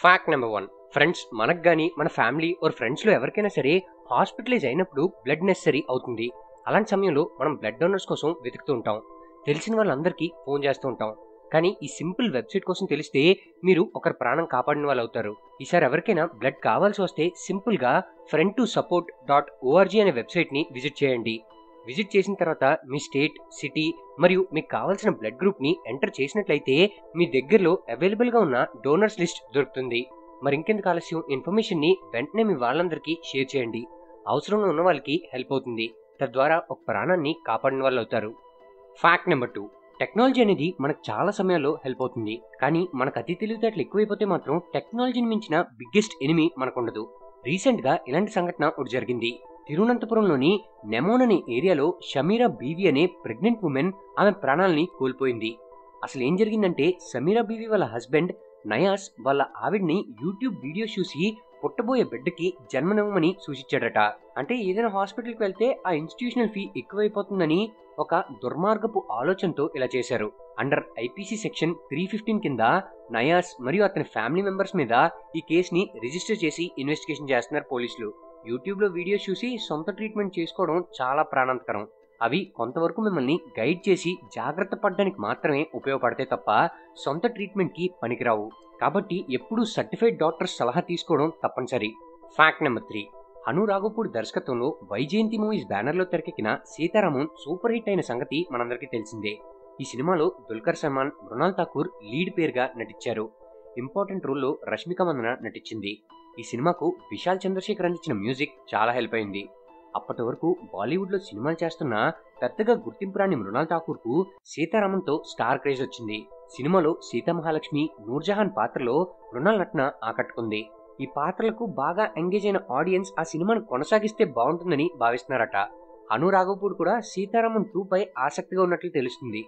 Fact number 1. Friends, మనకు గానీ మన ఫ్యామిలీ ఆర్ ఫ్రెండ్స్లో ఎవరికైనా సరే హాస్పిటలైజ్ అయినప్పుడు బ్లడ్ నెసరీ అవుతుంది. అలాంటి సమయంలో మనం బ్లడ్ డోనర్స్ కోసం వెతుకుతూ ఉంటాం. తెలిసిన వాళ్ళందరికీ ఫోన్ చేస్తూ ఉంటాం. కానీ ఈ సింపుల్ వెబ్సైట్ కోసం తెలిస్తే మీరు ఒకరి ప్రాణం కాపాడిన వాళ్ళు అవుతారు. ఈసారి ఎవరికైనా బ్లడ్ కావాల్సి వస్తే సింపుల్గా friend2support.org అనే వెబ్సైట్ని విజిట్ చేయండి. విజిట్ చేసిన తర్వాత మీ స్టేట్, సిటీ మరియు మీకు కావాల్సిన బ్లడ్ గ్రూప్ని ఎంటర్ చేసినట్లయితే మీ దగ్గరలో అవైలబుల్గా ఉన్న డోనర్స్ లిస్ట్ దొరుకుతుంది. మరి ఇంకెందుకు ఆలస్యం, ఇన్ఫర్మేషన్ని వెంటనే మీ వాళ్ళందరికీ షేర్ చేయండి. అవసరంలో ఉన్న వాళ్ళకి హెల్ప్ అవుతుంది. తద్వారా ఒక ప్రాణాన్ని కాపాడిన వాళ్ళు అవుతారు. Fact number 2. టెక్నాలజీ అనేది మనకు చాలా సమయాల్లో హెల్ప్ అవుతుంది. కానీ మనకు అతి తెలివితేటలు ఎక్కువైపోతే మాత్రం టెక్నాలజీని మించిన బిగ్గెస్ట్ ఎనిమీ మనకుండదు. రీసెంట్గా ఇలాంటి సంఘటన ఒకటి జరిగింది. తిరువనంతపురంలోని నెమోన్ అనే ఏరియాలో షమీరా బీవీ అనే ప్రెగ్నెంట్ ఉమెన్ ఆమె ప్రాణాలని కోల్పోయింది. అసలు ఏం జరిగిందంటే, సమీరా బీవీ వాళ్ళ హస్బెండ్ నయాస్ వాళ్ళ ఆవిడ్ని యూట్యూబ్ వీడియోస్ చూసి పుట్టబోయే బిడ్డకి జన్మనివ్వమని సూచించాడట. అంటే ఏదైనా హాస్పిటల్కి వెళ్తే ఆ ఇన్స్టిట్యూషనల్ ఫీ ఎక్కువైపోతుందని ఒక దుర్మార్గపు ఆలోచనతో ఇలా చేశారు. అండర్ ఐపీసీ సెక్షన్ 315 కింద నయాస్ మరియు అతని ఫ్యామిలీ మెంబర్స్ మీద ఈ కేసుని రిజిస్టర్ చేసి ఇన్వెస్టిగేషన్ చేస్తున్నారు పోలీసులు. యూట్యూబ్లో వీడియోస్ చూసి సొంత ట్రీట్మెంట్ చేసుకోవడం చాలా ప్రాణాంతకరం. అవి కొంతవరకు మిమ్మల్ని గైడ్ చేసి జాగ్రత్త పడడానికి మాత్రమే ఉపయోగపడతాయి తప్ప సొంత ట్రీట్మెంట్కి పనికిరావు. కాబట్టి ఎప్పుడూ సర్టిఫైడ్ డాక్టర్స్ సలహా తీసుకోవడం తప్పనిసరి. Fact number 3. అను రాఘోపూడి దర్శకత్వంలో వైజయంతి మూవీస్ బ్యానర్లో తెరకెక్కిన సీతారామన్ సూపర్ హిట్ అయిన సంగతి మనందరికీ తెలిసిందే. ఈ సినిమాలో దుల్కర్ సల్మాన్, మృణాల్ ఠాకూర్ లీడ్ పేరుగా నటించారు. ఇంపార్టెంట్ రోల్లో రష్మిక మందన నటించింది. ఈ సినిమాకు విశాల్ చంద్రశేఖర్ అందించిన మ్యూజిక్ చాలా హెల్ప్ అయింది. అప్పటి వరకు బాలీవుడ్లో సినిమాలు చేస్తున్న పెద్దగా గుర్తింపు రాని మృణాల్ ఠాకూర్కు సీతారామన్తో స్టార్ క్రేజ్ వచ్చింది. సినిమాలో సీతామహాలక్ష్మి, నూర్జహాన్ పాత్రలో మృణాల్ నటన ఆకట్టుకుంది. ఈ పాత్రలకు బాగా ఎంగేజ్ అయిన ఆడియన్స్ ఆ సినిమాను కొనసాగిస్తే బాగుంటుందని భావిస్తున్నారట. అను రాఘోపూడి కూడా సీతారామన్ 2 పై ఆసక్తిగా ఉన్నట్లు తెలుస్తుంది.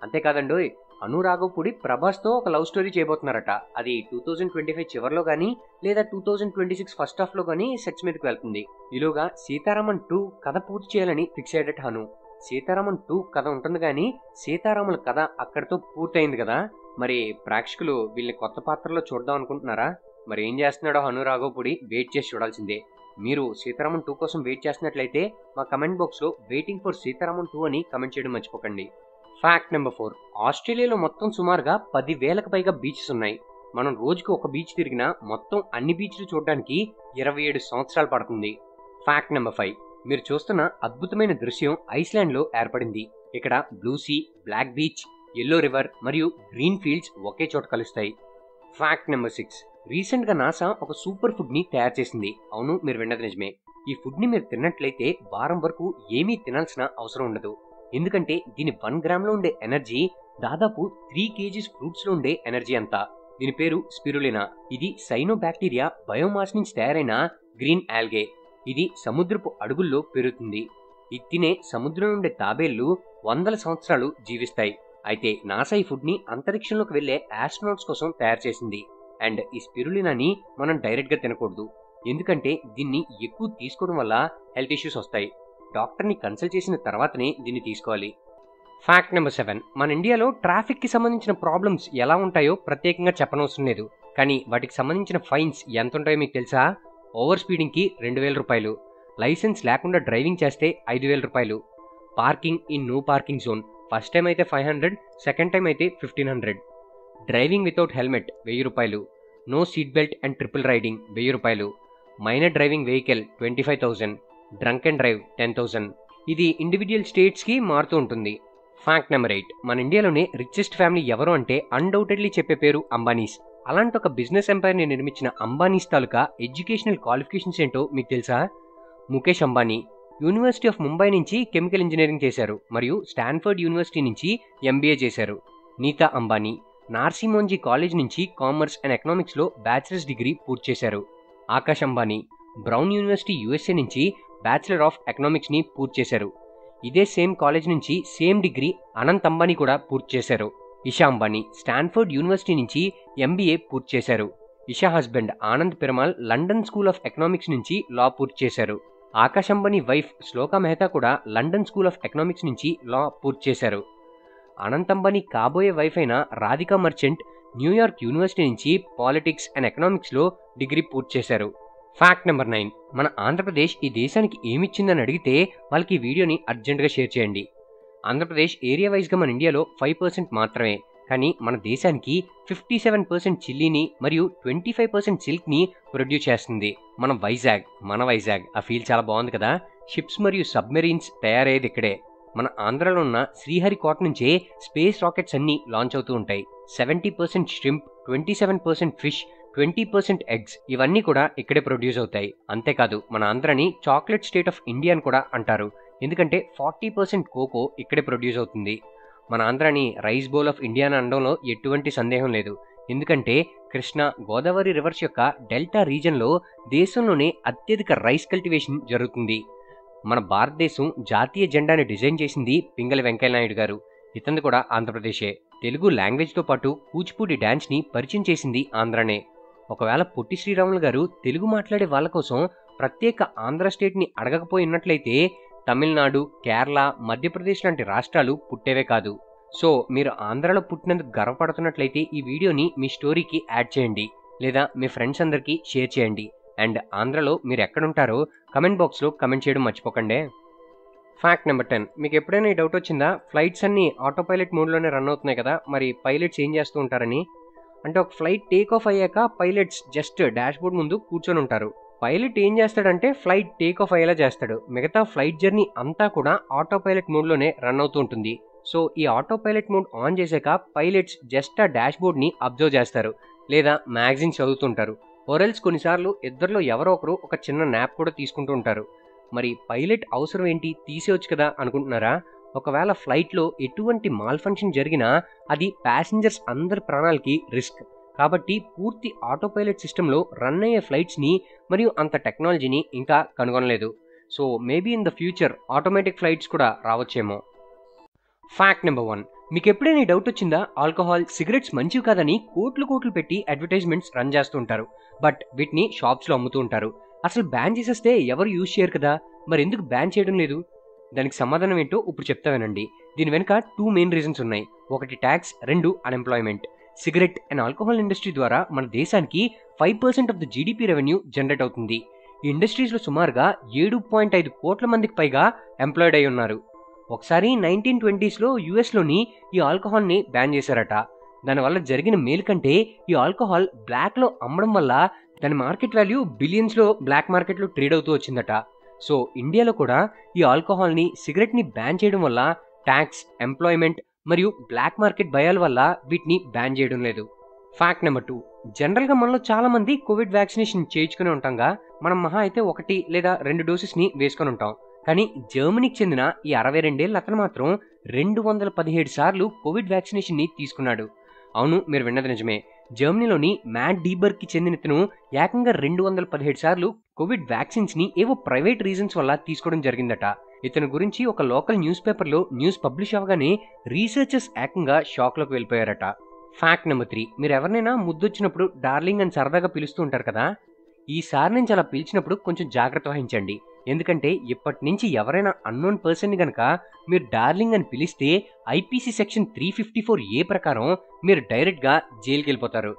అంతేకాదండోయ్, అను రాఘోపూడి ప్రభాస్తో ఒక లవ్ స్టోరీ చేయబోతున్నారట. అది 2025 చివరిలో కానీ లేదా 2026 ఫస్ట్ హాఫ్లో కానీ సెట్స్ మీదకి వెళ్తుంది. ఈలోగా సీతారామన్ 2 కథ పూర్తి చేయాలని ఫిక్స్ అయ్యేట అను. సీతారామన్ 2 కథ ఉంటుంది కానీ సీతారాముల కథ అక్కడితో పూర్తయింది కదా. మరి ప్రేక్షకులు వీళ్ళని కొత్త పాత్రలో చూద్దాం అనుకుంటున్నారా? మరి ఏం చేస్తున్నాడో అను రాఘోపూడి వెయిట్ చేసి చూడాల్సిందే. మీరు సీతారామన్ 2 కోసం వెయిట్ చేస్తున్నట్లయితే మా కమెంట్ బాక్స్లో వెయిటింగ్ ఫర్ సీతారామన్ 2 అని కమెంట్ చేయడం మర్చిపోకండి. Fact number 4. ఆస్ట్రేలియాలో మొత్తం సుమారుగా 10,000కు పైగా బీచెస్ ఉన్నాయి. మనం రోజుకు ఒక బీచ్ తిరిగినా మొత్తం అన్ని బీచ్లు చూడడానికి 27 సంవత్సరాలు పడుతుంది. Fact number 5. మీరు చూస్తున్న అద్భుతమైన దృశ్యం ఐస్లాండ్లో ఏర్పడింది. ఇక్కడ blue sea, black beach, yellow river మరియు గ్రీన్ ఫీల్డ్స్ ఒకే చోట కలుస్తాయి. Fact number 6. రీసెంట్గా నాసా ఒక సూపర్ ఫుడ్ని తయారు చేసింది. అవును, మీరు విన్నది నిజమే. ఈ ఫుడ్ని మీరు తిన్నట్లయితే వారం వరకు ఏమీ తినాల్సిన అవసరం ఉండదు. ఎందుకంటే దీని 1 గ్రామ్లో ఉండే ఎనర్జీ దాదాపు 3 kgs ఫ్రూట్స్లో ఉండే ఎనర్జీ అంతా. దీని పేరు స్పిరులినా. ఇది సైనోబాక్టీరియా బయోమాస్ నుంచి తయారైన గ్రీన్ ఆల్గే. ఇది సముద్రపు అడుగుల్లో పెరుగుతుంది. ఇది తినే సముద్రం నుండే తాబేళ్లు వందల సంవత్సరాలు జీవిస్తాయి. అయితే నాసా ఈ ఫుడ్ని అంతరిక్షంలోకి వెళ్లే ఆస్ట్రోనాట్స్ కోసం తయారు చేసింది. అండ్ ఈ స్పిరులినాని మనం డైరెక్ట్గా తినకూడదు. ఎందుకంటే దీన్ని ఎక్కువ తీసుకోవడం వల్ల హెల్త్ ఇష్యూస్ వస్తాయి. డాక్టర్ని కన్సల్ట్ చేసిన తర్వాతనే దీన్ని తీసుకోవాలి. Fact number 7. మన ఇండియాలో ట్రాఫిక్కి సంబంధించిన ప్రాబ్లమ్స్ ఎలా ఉంటాయో ప్రత్యేకంగా చెప్పనవసరం లేదు. కానీ వాటికి సంబంధించిన ఫైన్స్ ఎంత ఉంటాయో మీకు తెలుసా? ఓవర్ స్పీడింగ్కి 2,000 రూపాయలు, లైసెన్స్ లేకుండా డ్రైవింగ్ చేస్తే 5,000 రూపాయలు, parking in no parking zone first time అయితే 500, సెకండ్ టైం అయితే 1,500, డ్రైవింగ్ వితౌట్ హెల్మెట్ 1,000 రూపాయలు, no seat belt and triple riding 1,000 రూపాయలు, minor driving vehicle 25,000, drunk and drive 10,000. ఇది ఇండివిజువల్ స్టేట్స్కి మారుతూ ఉంటుంది. Fact number 8. మన ఇండియాలోనే రిచెస్ట్ ఫ్యామిలీ ఎవరు అంటే అన్డౌటెడ్లీ చెప్పే పేరు అంబానీస్. అలాంటి ఒక బిజినెస్ ఎంపైర్ని నిర్మించిన అంబానీస్ తాలూకా ఎడ్యుకేషనల్ క్వాలిఫికేషన్స్ ఏంటో మీకు తెలుసా? ముఖేష్ అంబానీ యూనివర్సిటీ ఆఫ్ ముంబై నుంచి కెమికల్ ఇంజనీరింగ్ చేశారు మరియు స్టాన్ఫర్డ్ యూనివర్సిటీ నుంచి MBA చేశారు. నీతా అంబానీ నార్సింహోంజీ కాలేజ్ నుంచి కామర్స్ అండ్ ఎకనామిక్స్లో బ్యాచిలర్స్ డిగ్రీ పూర్తి చేశారు. Akash Ambani brown university USA నుంచి బ్యాచిలర్ ఆఫ్ ఎకనామిక్స్ని పూర్తి చేశారు. ఇదే సేమ్ కాలేజ్ నుంచి సేమ్ డిగ్రీ అనంత్ అంబానీ కూడా పూర్తి చేశారు. ఇషా అంబానీ స్టాన్ఫర్డ్ యూనివర్సిటీ నుంచి MBA పూర్తి చేశారు. Isha husband Anand Piramal London school of economics నుంచి లా పూర్తి చేశారు. ఆకాష్ అంబానీ వైఫ్ శ్లోకా మెహతా కూడా లండన్ స్కూల్ ఆఫ్ ఎకనామిక్స్ నుంచి లా పూర్తి చేశారు. అనంత్ అంబానీ కాబోయే వైఫ్ అయిన రాధికా మర్చెంట్ న్యూయార్క్ యూనివర్సిటీ నుంచి పాలిటిక్స్ అండ్ ఎకనామిక్స్లో డిగ్రీ పూర్తి చేశారు. Fact number 9. మన ఆంధ్రప్రదేశ్ ఈ దేశానికి ఏమిచ్చిందని అడిగితే వాళ్ళకి ఈ వీడియోని అర్జెంటుగా షేర్ చేయండి. ఆంధ్రప్రదేశ్ ఏరియా వైజ్గా మన ఇండియాలో 5% మాత్రమే, కానీ మన దేశానికి 57% చిల్లీని మరియు 25% సిల్క్ని ప్రొడ్యూస్ చేస్తుంది. మన వైజాగ్ ఆ ఫీల్ చాలా బాగుంది కదా. షిప్స్ మరియు సబ్మెరీన్స్ తయారయ్యేది ఇక్కడే. మన ఆంధ్రాలో ఉన్న శ్రీహరికోట నుంచే స్పేస్ రాకెట్స్ అన్నీ లాంచ్ అవుతూ ఉంటాయి. 70% ష్రింప్, 27% ఫిష్, 20% ఎగ్స్ ఇవన్నీ కూడా ఇక్కడే ప్రొడ్యూస్ అవుతాయి. అంతేకాదు మన ఆంధ్రాని చాక్లెట్ స్టేట్ ఆఫ్ ఇండియా అని కూడా అంటారు, ఎందుకంటే 40% కోకో ఇక్కడే ప్రొడ్యూస్ అవుతుంది. మన ఆంధ్రాని రైస్ బౌల్ ఆఫ్ ఇండియా అని అనడంలో ఎటువంటి సందేహం లేదు, ఎందుకంటే కృష్ణా గోదావరి రివర్స్ యొక్క డెల్టా రీజన్లో దేశంలోనే అత్యధిక రైస్ కల్టివేషన్ జరుగుతుంది. మన భారతదేశం జాతీయ జెండాని డిజైన్ చేసింది పింగళి వెంకయ్య నాయుడు గారు. ఇతను కూడా ఆంధ్రప్రదేశే. తెలుగు లాంగ్వేజ్తో పాటు కూచిపూడి డ్యాన్స్ని పరిచయం చేసింది ఆంధ్రానే. ఒకవేళ పొట్టి శ్రీరాములు గారు తెలుగు మాట్లాడే వాళ్ళ కోసం ప్రత్యేక ఆంధ్ర స్టేట్ని అడగకపోయినట్లయితే తమిళనాడు, కేరళ, మధ్యప్రదేశ్ లాంటి రాష్ట్రాలు పుట్టేవే కాదు. సో మీరు ఆంధ్రాలో పుట్టినందుకు గర్వపడుతున్నట్లయితే ఈ వీడియోని మీ స్టోరీకి యాడ్ చేయండి, లేదా మీ ఫ్రెండ్స్ అందరికీ షేర్ చేయండి. అండ్ ఆంధ్రాలో మీరు ఎక్కడుంటారో కమెంట్ బాక్స్లో కమెంట్ చేయడం మర్చిపోకండి. Fact number 10. మీకు ఎప్పుడైనా ఈ డౌట్ వచ్చిందా, ఫ్లైట్స్ అన్నీ ఆటో పైలట్ మోడ్లోనే రన్ అవుతున్నాయి కదా, మరి పైలట్స్ ఏం చేస్తూ ఉంటారని? అంటే ఒక ఫ్లైట్ టేక్ ఆఫ్ అయ్యాక పైలట్స్ జస్ట్ డాష్ బోర్డ్ ముందు కూర్చొని ఉంటారు. పైలట్ ఏం చేస్తాడంటే ఫ్లైట్ టేక్ ఆఫ్ అయ్యేలా చేస్తాడు. మిగతా ఫ్లైట్ జర్నీ అంతా కూడా ఆటో పైలట్ మోడ్లోనే రన్ అవుతూ ఉంటుంది. సో ఈ ఆటో పైలట్ మోడ్ ఆన్ చేశాక పైలట్స్ జస్ట్ ఆ డాష్ బోర్డ్ని అబ్జర్వ్ చేస్తారు, లేదా మ్యాగజైన్ చదువుతుంటారు. ఓరెల్స్ కొన్నిసార్లు ఇద్దరిలో ఎవరో ఒకరు ఒక చిన్న న్యాప్ కూడా తీసుకుంటూ ఉంటారు. మరి పైలట్ అవసరం ఏంటి, తీసేయొచ్చు కదా అనుకుంటున్నారా? ఒకవేళ ఫ్లైట్లో ఎటువంటి మాల్ ఫంక్షన్ జరిగినా అది ప్యాసింజర్స్ అందరి ప్రాణాలకి రిస్క్. కాబట్టి పూర్తి ఆటో పైలట్ సిస్టంలో రన్ అయ్యే ఫ్లైట్స్ని మరియు అంత టెక్నాలజీని ఇంకా కనుగొనలేదు. So maybe in the future automatic flights కూడా రావచ్చేమో. Fact number 1. మీకు ఎప్పుడైనా డౌట్ వచ్చిందా, ఆల్కహాల్, సిగరెట్స్ మంచివి కాదని కోట్లు పెట్టి అడ్వర్టైజ్మెంట్స్ రన్ చేస్తూ ఉంటారు, బట్ వీటిని షాప్స్లో అమ్ముతూ ఉంటారు. అసలు బ్యాన్ చేసేస్తే ఎవరు యూజ్ చేయరు కదా, మరి ఎందుకు బ్యాన్ చేయడం లేదు? దానికి సమాధానం ఏంటో ఇప్పుడు చెప్తా వినండి. దీని వెనుక 2 మెయిన్ రీజన్స్ ఉన్నాయి. ఒకటి tax, 2 unemployment. Cigarette and alcohol industry ద్వారా మన దేశానికి 5% of the GDP revenue generate అవుతుంది. ఈ ఇండస్ట్రీస్లో సుమారుగా 7.5 కోట్ల మందికి పైగా ఎంప్లాయిడ్ అయి ఉన్నారు. ఒకసారి 1920sలో యుఎస్లోని ఈ ఆల్కహాల్ని బ్యాన్ చేశారట. దానివల్ల జరిగిన మేలు కంటే ఈ ఆల్కహాల్ బ్లాక్లో అమ్మడం వల్ల దాని మార్కెట్ వాల్యూ బిలియన్స్లో బ్లాక్ మార్కెట్లో ట్రేడ్ అవుతూ వచ్చిందట. సో ఇండియాలో కూడా ఈ ఆల్కహాల్ని, సిగరెట్ని బ్యాన్ చేయడం వల్ల ట్యాక్స్, ఎంప్లాయ్మెంట్ మరియు బ్లాక్ మార్కెట్ భయాల వల్ల వీటిని బ్యాన్ చేయడం లేదు. Fact number 2. జనరల్గా మనలో చాలా మంది కోవిడ్ వ్యాక్సినేషన్ చేయించుకుని ఉంటాంగా. మనం మహా అయితే 1 లేదా 2 డోసెస్ని వేసుకొని ఉంటాం. కానీ జర్మనీకి చెందిన ఈ 62 ఏళ్ల అతను మాత్రం 217 సార్లు కోవిడ్ వ్యాక్సినేషన్ని తీసుకున్నాడు. అవును, మీరు విన్నది నిజమే. జర్మనీలోని మ్యాట్ డీబర్గ్కి చెందిన ఇతను ఏకంగా 217 సార్లు కోవిడ్ వ్యాక్సిన్స్ని ఏవో ప్రైవేట్ రీజన్స్ వల్ల తీసుకోవడం జరిగిందట. ఇతని గురించి ఒక లోకల్ న్యూస్ పేపర్లో న్యూస్ పబ్లిష్ అవ్వగానే రీసెర్చర్స్ ఏకంగా షాక్లోకి వెళ్ళిపోయారట. Fact number 3. మీరు ఎవరినైనా ముద్దొచ్చినప్పుడు డార్లింగ్ అని సరదాగా పిలుస్తూ ఉంటారు కదా, ఈసారి నుంచి అలా పిలిచినప్పుడు కొంచెం జాగ్రత్త వహించండి. ఎందుకంటే ఇప్పటి నుంచి ఎవరైనా అన్నోన్ పర్సన్ని కనుక మీరు డార్లింగ్ అని పిలిస్తే ఐపీసీ సెక్షన్ 354A ప్రకారం మీరు డైరెక్ట్గా జైలుకి వెళ్ళిపోతారు.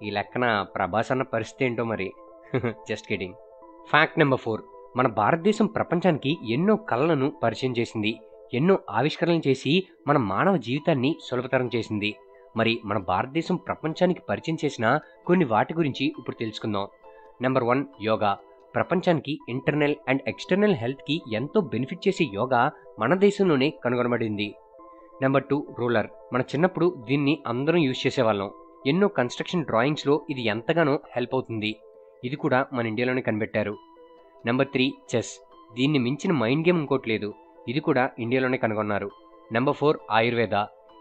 ఈ లెక్కన ప్రభాస్ అన్న పరిస్థితి ఏంటో మరి. Just kidding. Fact number 4. మన భారతదేశం ప్రపంచానికి ఎన్నో కళలను పరిచయం చేసింది, ఎన్నో ఆవిష్కరణలు చేసి మన మానవ జీవితాన్ని సులభతరం చేసింది. మరి మన భారతదేశం ప్రపంచానికి పరిచయం చేసిన కొన్ని వాటి గురించి ఇప్పుడు తెలుసుకుందాం. నెంబర్ 1, యోగా. ప్రపంచానికి ఇంటర్నల్ అండ్ ఎక్స్టర్నల్ హెల్త్కి ఎంతో బెనిఫిట్ చేసే యోగా మన దేశంలోనే కనుగొనబడింది. Number 2, ruler. మన చిన్నప్పుడు దీన్ని అందరం యూజ్ చేసేవాళ్ళం. ఎన్నో కన్స్ట్రక్షన్ డ్రాయింగ్స్లో ఇది ఎంతగానో హెల్ప్ అవుతుంది. ఇది కూడా మన ఇండియాలోనే కనిపెట్టారు. Number 3, chess. దీన్ని మించిన మైండ్ గేమ్ ఇంకోటి లేదు. ఇది కూడా ఇండియాలోనే కనుగొన్నారు. నెంబర్ 4, ఆయుర్వేద.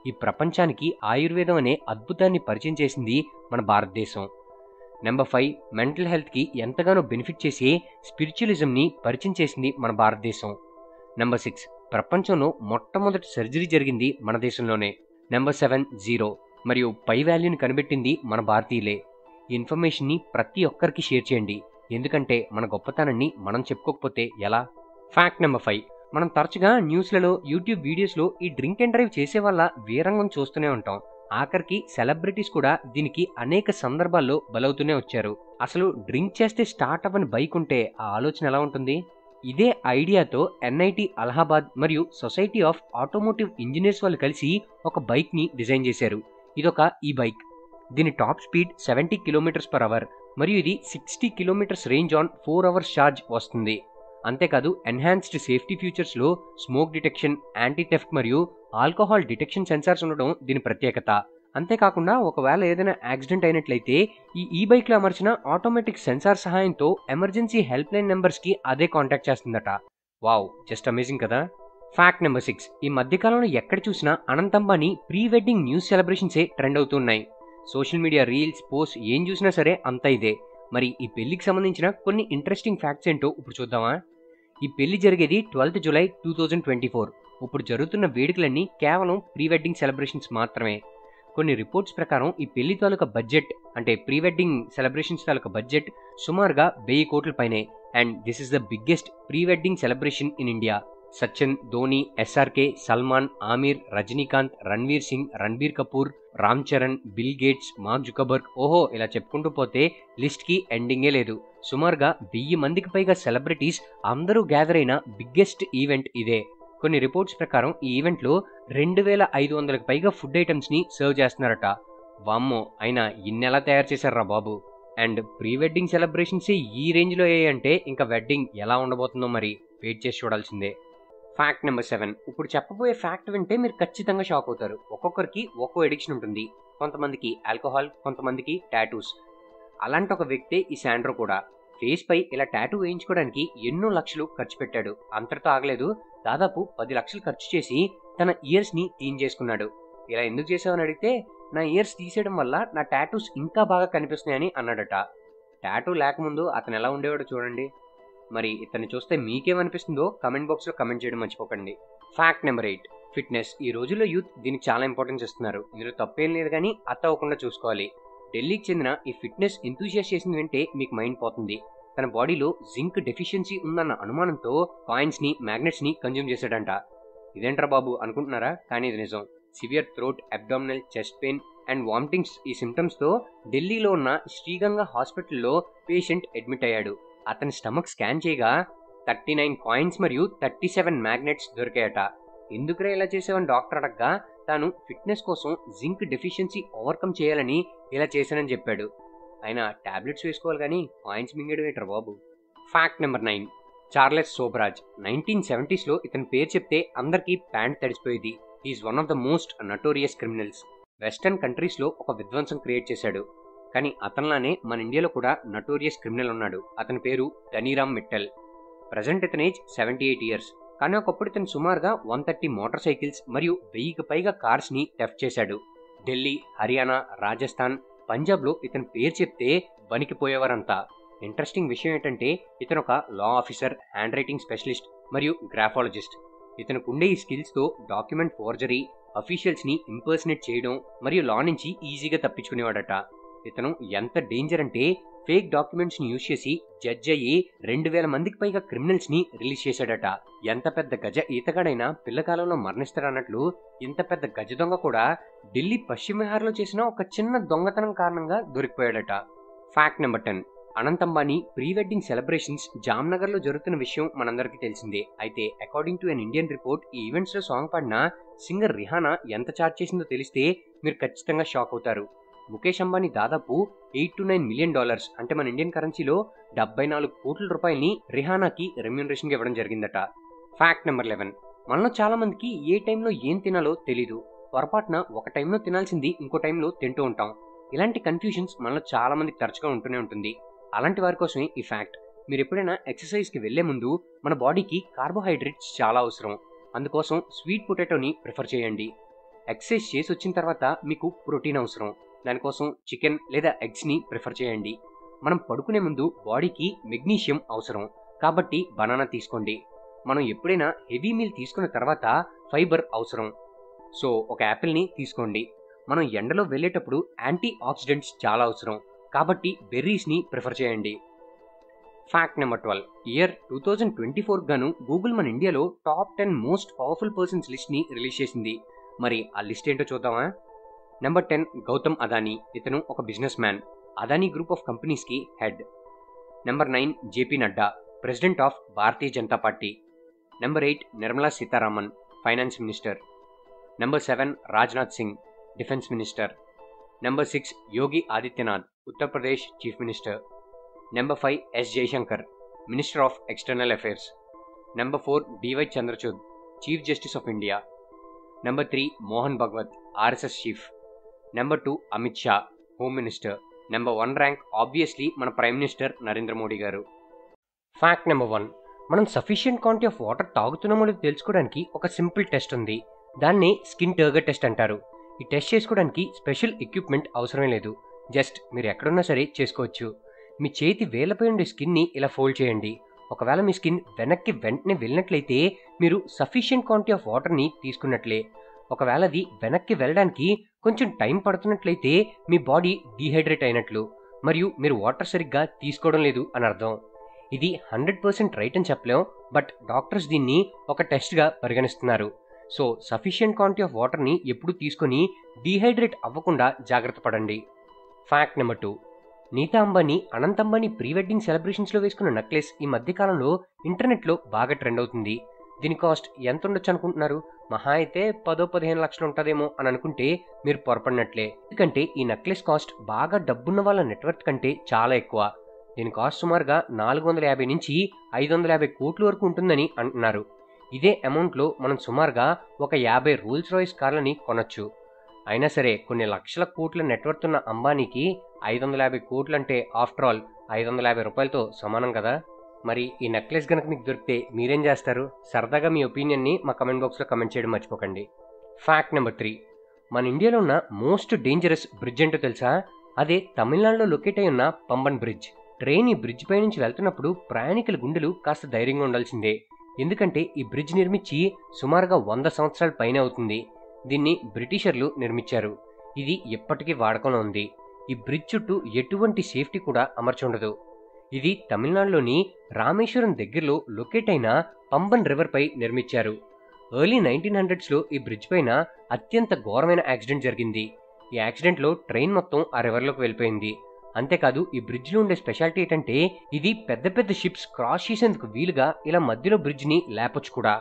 ఈ ప్రపంచానికి ఆయుర్వేదం అనే అద్భుతాన్ని పరిచయం చేసింది మన భారతదేశం. నెంబర్ 5, మెంటల్ హెల్త్కి ఎంతగానో బెనిఫిట్ చేసే స్పిరిచువలిజంని పరిచయం చేసింది మన భారతదేశం. నెంబర్ 6, ప్రపంచంలో మొట్టమొదటి సర్జరీ జరిగింది మన దేశంలోనే. Number 7, zero. మరియు పై వాల్యూని కనిపెట్టింది మన భారతీయులే. ఈ ఇన్ఫర్మేషన్ని ప్రతి ఒక్కరికి షేర్ చేయండి, ఎందుకంటే మన గొప్పతనాన్ని మనం చెప్పుకోకపోతే ఎలా? Fact number 5. మనం తరచుగా న్యూస్లలో, యూట్యూబ్ వీడియోస్లో ఈ డ్రింక్ అండ్ డ్రైవ్ చేసే వాళ్ళ వీరంగం చూస్తూనే ఉంటాం. ఆఖరికి సెలబ్రిటీస్ కూడా దీనికి అనేక సందర్భాల్లో బలవుతూనే వచ్చారు. అసలు డ్రింక్ చేస్తే స్టార్ట్ అవ్వని బైక్ ఉంటే ఆ ఆలోచన ఎలా ఉంటుంది? ఇదే ఐడియాతో ఎన్ఐటి అలహాబాద్ మరియు సొసైటీ ఆఫ్ ఆటోమోటివ్ ఇంజనీర్స్ వాళ్ళు కలిసి ఒక బైక్ని డిజైన్ చేశారు. ఇదొక ఈ బైక్. దీని టాప్ స్పీడ్ 70 km/h మరియు ఇది 60 km range on 4 hours charge వస్తుంది. అంతేకాదు ఎన్హాన్స్డ్ సేఫ్టీ ఫీచర్స్లో స్మోక్ డిటెక్షన్, యాంటీ థెఫ్ట్ మరియు ఆల్కహాల్ డిటెక్షన్ సెన్సార్స్ ఉండడం దీని ప్రత్యేకత. అంతేకాకుండా ఒకవేళ ఏదైనా యాక్సిడెంట్ అయినట్లయితే ఈ బైక్లో అమర్చిన ఆటోమేటిక్ సెన్సార్ సహాయంతో ఎమర్జెన్సీ హెల్ప్ లైన్ నెంబర్స్కి అదే కాంటాక్ట్ చేస్తుందట. వావ్, జస్ట్ అమేజింగ్ కదా. Fact number 6. ఈ మధ్యకాలంలో ఎక్కడ చూసినా Anant Ambani pre wedding news సెలబ్రేషన్సే ట్రెండ్ అవుతున్నాయి. సోషల్ మీడియా రీల్స్, పోస్ట్ ఏం చూసినా సరే అంతా ఇదే. మరి ఈ పెళ్లికి సంబంధించిన కొన్ని ఇంట్రెస్టింగ్ ఫ్యాక్ట్స్ ఏంటో ఇప్పుడు చూద్దామా? ఈ పెళ్లి జరిగేది 12th July 2024. ఇప్పుడు జరుగుతున్న వేడుకలన్నీ కేవలం ప్రీ వెడ్డింగ్ సెలబ్రేషన్స్ మాత్రమే. కొన్ని రిపోర్ట్స్ ప్రకారం ఈ పెళ్లి తాలూకా బడ్జెట్, అంటే ప్రీ వెడ్డింగ్ సెలబ్రేషన్స్ తాలూకా బడ్జెట్ సుమారుగా 1000 కోట్ల పైనే. And this is the biggest pre wedding celebration in India. Sachin, Dhoni, SRK, Salman, Aamir, Rajinikanth, Ranveer Singh, Ranbir Kapoor, Ram Charan, Bill Gates, Mark Zuckerberg, ఓహో ఇలా చెప్పుకుంటూ పోతే లిస్ట్కి ఎండింగే లేదు. సుమారుగా 1000 మందికి పైగా సెలబ్రిటీస్ అందరూ గ్యాదర్ అయిన బిగ్గెస్ట్ ఈవెంట్ ఇదే. కొన్ని రిపోర్ట్స్ ప్రకారం ఈ ఈవెంట్లో 2500కి పైగా ఫుడ్ ఐటమ్స్ని సర్వ్ చేస్తున్నారట. వామ్మో, అయినా ఇన్నెలా తయారు చేశారా బాబు. అండ్ ప్రీ వెడ్డింగ్ సెలబ్రేషన్స్ ఈ రేంజ్లో అంటే ఇంకా వెడ్డింగ్ ఎలా ఉండబోతుందో మరి వెయిట్ చేసి చూడాల్సిందే. Fact number 7. ఇప్పుడు చెప్పబోయే ఫ్యాక్ట్ వింటే మీరు ఖచ్చితంగా షాక్ అవుతారు. ఒక్కొక్కరికి ఒక్కో ఎడిక్షన్ ఉంటుంది. కొంతమందికి ఆల్కహాల్, కొంతమందికి టాటూస్. అలాంటి ఒక వ్యక్తే ఈ శాండ్రో కూడా. ఫేస్ పై ఇలా టాటూ వేయించుకోవడానికి ఎన్నో లక్షలు ఖర్చు పెట్టాడు. అంతటితో ఆగలేదు, దాదాపు 10 లక్షలు ఖర్చు చేసి తన ఇయర్స్ని చేసుకున్నాడు. ఇలా ఎందుకు చేసావని అడిగితే, నా ఇయర్స్ తీసేయడం వల్ల నా టాటూస్ ఇంకా బాగా కనిపిస్తున్నాయని అన్నాడట. టాటూ లేకముందు అతను ఎలా ఉండేవాడో చూడండి. మరి ఇతన్ని చూస్తే మీకేమనిపిస్తుందో కమెంట్ బాక్స్లో కమెంట్ చేయడం మర్చిపోకండి. Fact number 8. ఫిట్నెస్. ఈ రోజుల్లో యూత్ దీనికి చాలా ఇంపార్టెన్స్ ఇస్తున్నారు. ఇందులో తప్పేం లేదు, కానీ అవ్వకుండా చూసుకోవాలి. ఢిల్లీకి చెందిన ఈ ఫిట్నెస్ ఎంతూజియాస్ట్ చేసింది వింటే మీకు మైండ్ పోతుంది. తన బాడీలో జింక్ డెఫిషియన్సీ ఉందన్న అనుమానంతో కాయిన్స్ని, మ్యాగ్నెట్స్ని కన్జ్యూమ్ చేశాడంట. ఇదేంట్రా బాబు అనుకుంటున్నారా? కానీ ఇది నిజం. Severe throat, abdominal, chest pain and vomitings ఈ సిమ్టమ్స్తో ఢిల్లీలో ఉన్న శ్రీగంగా హాస్పిటల్లో పేషెంట్ అడ్మిట్ అయ్యాడు. అతని స్టమక్ స్కాన్ చేయగా 39 కాయిన్స్ మరియు 37 మ్యాగ్నెట్స్ దొరికాయట. ఎందుకురా ఇలా చేసావని డాక్టర్ అడగ్గా తాను ఫిట్నెస్ కోసం జింక్ డెఫిషియన్సీ ఓవర్కమ్ చేయాలని ఇలా చేశానని చెప్పాడు. ఆయన టాబ్లెట్స్ వేసుకోవాలి కానీ కాయిన్స్ మింగేయడం ఏంట్రా బాబు. Fact number 9. చార్లెస్ సోబ్రాజ్. 1970sలో ఇతని పేరు చెప్తే అందరికీ ప్యాంట్ తడిసిపోయేది. Is one of the most notorious criminals. Western కంట్రీస్లో ఒక విధ్వంసం క్రియేట్ చేశాడు. కానీ అతనిలానే మన ఇండియాలో కూడా నటోరియస్ క్రిమినల్ ఉన్నాడు. అతని పేరు ధనీరామ్ మిట్టల్. ప్రజెంట్ ఇతని ఏజ్ 78 years. కానీ ఒకప్పుడు ఇతను సుమారుగా 130 మోటార్ సైకిల్స్ మరియు 1000కి పైగా కార్స్ని థెఫ్ట్ చేశాడు. ఢిల్లీ, హర్యానా, రాజస్థాన్, పంజాబ్లో ఇతని పేరు చెప్తే వణికిపోయేవారంతా. ఇంట్రెస్టింగ్ విషయం ఏంటంటే ఇతను ఒక law officer, hand writing specialist మరియు గ్రాఫాలజిస్ట్. ఇతనికి ఉండే ఈ స్కిల్స్తో డాక్యుమెంట్ ఫోర్జరీ, అఫీషియల్స్ని ఇంపర్సనేట్ చేయడం మరియు లా నుంచి ఈజీగా తప్పించుకునేవాడట. ఇతను ఎంత డేంజర్ అంటే ఫేక్ డాక్యుమెంట్స్ని యూజ్ చేసి జడ్జ్ అయ్యి 2000 మందికి పైగా క్రిమినల్స్ని రిలీజ్ చేశాడట. ఎంత పెద్ద గజ ఈతగాడైనా పిల్లకాలంలో మరణిస్తాడన్నట్లు ఇంత పెద్ద గజ దొంగ కూడా ఢిల్లీ పశ్చిమ విహార్లో చేసిన ఒక చిన్న దొంగతనం కారణంగా దొరికిపోయాడట. Fact number 10. Anant Ambani pre wedding celebrations జామ్నగర్లో జరుగుతున్న విషయం మనందరికీ తెలిసిందే. అయితే according to an Indian report ఈ ఈవెంట్స్లో సాంగ్ పాడిన సింగర్ రిహానా ఎంత ఛార్జ్ చేసిందో తెలిస్తే మీరు ఖచ్చితంగా షాక్ అవుతారు. ముఖేష్ అంబానీ దాదాపు $8 to $9 million, అంటే మన ఇండియన్ కరెన్సీలో 74 కోట్ల రూపాయలని రిహానాకి రెమ్యూనరేషన్గా ఇవ్వడం జరిగిందట. Fact number 11. మనలో చాలా మందికి ఏ టైంలో ఏం తినాలో తెలీదు. పొరపాటున ఒక టైంలో తినాల్సింది ఇంకో టైంలో తింటూ ఉంటాం. ఇలాంటి కన్ఫ్యూజన్స్ మనలో చాలా మందికి తరచుగా ఉంటూనే ఉంటుంది. అలాంటి వారి కోసమే ఈ ఫ్యాక్ట్. మీరు ఎప్పుడైనా ఎక్సర్సైజ్కి వెళ్లే ముందు మన బాడీకి కార్బోహైడ్రేట్స్ చాలా అవసరం. అందుకోసం స్వీట్ పొటాటోని ప్రిఫర్ చేయండి. ఎక్సర్సైజ్ చేసి వచ్చిన తర్వాత మీకు ప్రోటీన్ అవసరం. దానికోసం చికెన్ లేదా ఎగ్స్ని ప్రిఫర్ చేయండి. మనం పడుకునే ముందు బాడీకి మెగ్నీషియం అవసరం, కాబట్టి బనానా తీసుకోండి. మనం ఎప్పుడైనా హెవీ మీల్ తీసుకున్న తర్వాత ఫైబర్ అవసరం, సో ఒక యాపిల్ని తీసుకోండి. మనం ఎండలో వెళ్ళేటప్పుడు యాంటీ ఆక్సిడెంట్స్ చాలా అవసరం, కాబట్టి బెర్రీస్ని ప్రిఫర్ చేయండి. Fact number 12. ఇయర్ 2024 గాను గూగుల్ మన ఇండియాలో top 10 most powerful persons list ని రిలీజ్ చేసింది. మరి ఆ లిస్ట్ ఏంటో చూద్దామా? నెంబర్ 10 గౌతమ్ అదానీ. ఇతను ఒక business man. Adani group of companies కి head. Number 9 JP Nadda, president of Bharatiya Janata party. Number 8 Nirmala Sitharaman, finance minister. Number 7 Rajnath Singh, defence minister. Number 6 Yogi Adityanath, Uttar Pradesh chief minister. Number 5 S Jaishankar, minister of external affairs. Number 4 DY Chandrachud, chief justice of India. Number 3 Mohan Bhagwat, RSS chief. Number 2 Amit Shah, home minister. Number 1 rank obviously మన prime minister Narendra Modi garu. Fact number 1. మనం sufficient quantity of water తాగుతున్నామో లేదో తెలుసుకోవడానికి ఒక simple test ఉంది. దాన్ని skin turgor test అంటారు. ఈ టెస్ట్ చేసుకోవడానికి స్పెషల్ ఎక్విప్మెంట్ అవసరమే లేదు. జస్ట్ మీరు ఎక్కడున్నా సరే చేసుకోవచ్చు. మీ చేతి వేలపై ఉండే స్కిన్ని ఇలా ఫోల్డ్ చేయండి. ఒకవేళ మీ స్కిన్ వెనక్కి వెంటనే వెళ్ళినట్లయితే మీరు సఫిషియెంట్ క్వాంటిటీ ఆఫ్ వాటర్ని తీసుకున్నట్లే. ఒకవేళ అది వెనక్కి వెళ్ళడానికి కొంచెం టైం పడుతున్నట్లయితే మీ బాడీ డీహైడ్రేట్ అయినట్లు మరియు మీరు వాటర్ సరిగ్గా తీసుకోవడం లేదు అని అర్థం. ఇది 100% రైట్ అని చెప్పలేం, బట్ డాక్టర్స్ దీన్ని ఒక టెస్ట్గా పరిగణిస్తున్నారు. సో సఫిషియెంట్ క్వాంటిటీ ఆఫ్ వాటర్ని ఎప్పుడు తీసుకొని డీహైడ్రేట్ అవ్వకుండా జాగ్రత్త పడండి. Fact number 2. Nita Ambani, Anant Ambani pre wedding సెలబ్రేషన్స్లో వేసుకున్న నెక్లెస్ ఈ మధ్యకాలంలో ఇంటర్నెట్లో బాగా ట్రెండ్ అవుతుంది. దీని కాస్ట్ ఎంత ఉండొచ్చు అనుకుంటున్నారు? మహా అయితే 10-15 లక్షలు ఉంటుందేమో అని అనుకుంటే మీరు పొరపడినట్లే. ఎందుకంటే ఈ నెక్లెస్ కాస్ట్ బాగా డబ్బున్న వాళ్ళ నెట్వర్క్ కంటే చాలా ఎక్కువ. దీని కాస్ట్ సుమారుగా 450 నుంచి 550 కోట్ల వరకు ఉంటుందని అంటున్నారు. ఇదే అమౌంట్లో మనం సుమారుగా ఒక 50 రోల్స్ రాయిస్ కార్లని కొనొచ్చు. అయినా సరే కొన్ని లక్షల కోట్ల నెట్వర్క్ ఉన్న అంబానీకి 550 కోట్లు అంటే ఆఫ్టర్ ఆల్ 550 రూపాయలతో సమానం కదా. మరి ఈ నెక్లెస్ గనక మీకు దొరికితే మీరేం చేస్తారు? సరదాగా మీ ఒపీనియన్ని మా కమెంట్ బాక్స్లో కమెంట్ చేయడం మర్చిపోకండి. Fact number 3. మన ఇండియాలో ఉన్న మోస్ట్ డేంజరస్ బ్రిడ్జ్ ఏంటో తెలుసా? అదే తమిళనాడులో లొకేట్ అయి ఉన్న పంబన్ బ్రిడ్జ్. ట్రైన్ ఈ బ్రిడ్జ్ పై నుంచి వెళ్తున్నప్పుడు ప్రయాణికుల గుండెలు కాస్త ధైర్యంగా ఉండాల్సిందే. ఎందుకంటే ఈ బ్రిడ్జ్ నిర్మించి సుమారుగా 100 సంవత్సరాల పైన అవుతుంది. దీన్ని బ్రిటిషర్లు నిర్మించారు. ఇది ఎప్పటికీ వాడకంలో ఉంది. ఈ బ్రిడ్జ్ చుట్టూ ఎటువంటి సేఫ్టీ కూడా అమర్చి ఉండదు. ఇది తమిళనాడులోని రామేశ్వరం దగ్గరలో లొకేట్ అయిన పంబన్ రివర్ పై నిర్మించారు. ఎర్లీ 1900sలో ఈ బ్రిడ్జ్ పైన అత్యంత ఘోరమైన యాక్సిడెంట్ జరిగింది. ఈ యాక్సిడెంట్లో ట్రైన్ మొత్తం ఆ రివర్లోకి వెళ్ళిపోయింది. అంతేకాదు ఈ బ్రిడ్జ్లో ఉండే స్పెషాలిటీ ఏంటంటే ఇది పెద్ద పెద్ద షిప్స్ క్రాస్ చేసేందుకు వీలుగా ఇలా మధ్యలో బ్రిడ్జ్ని లేపొచ్చు కూడా.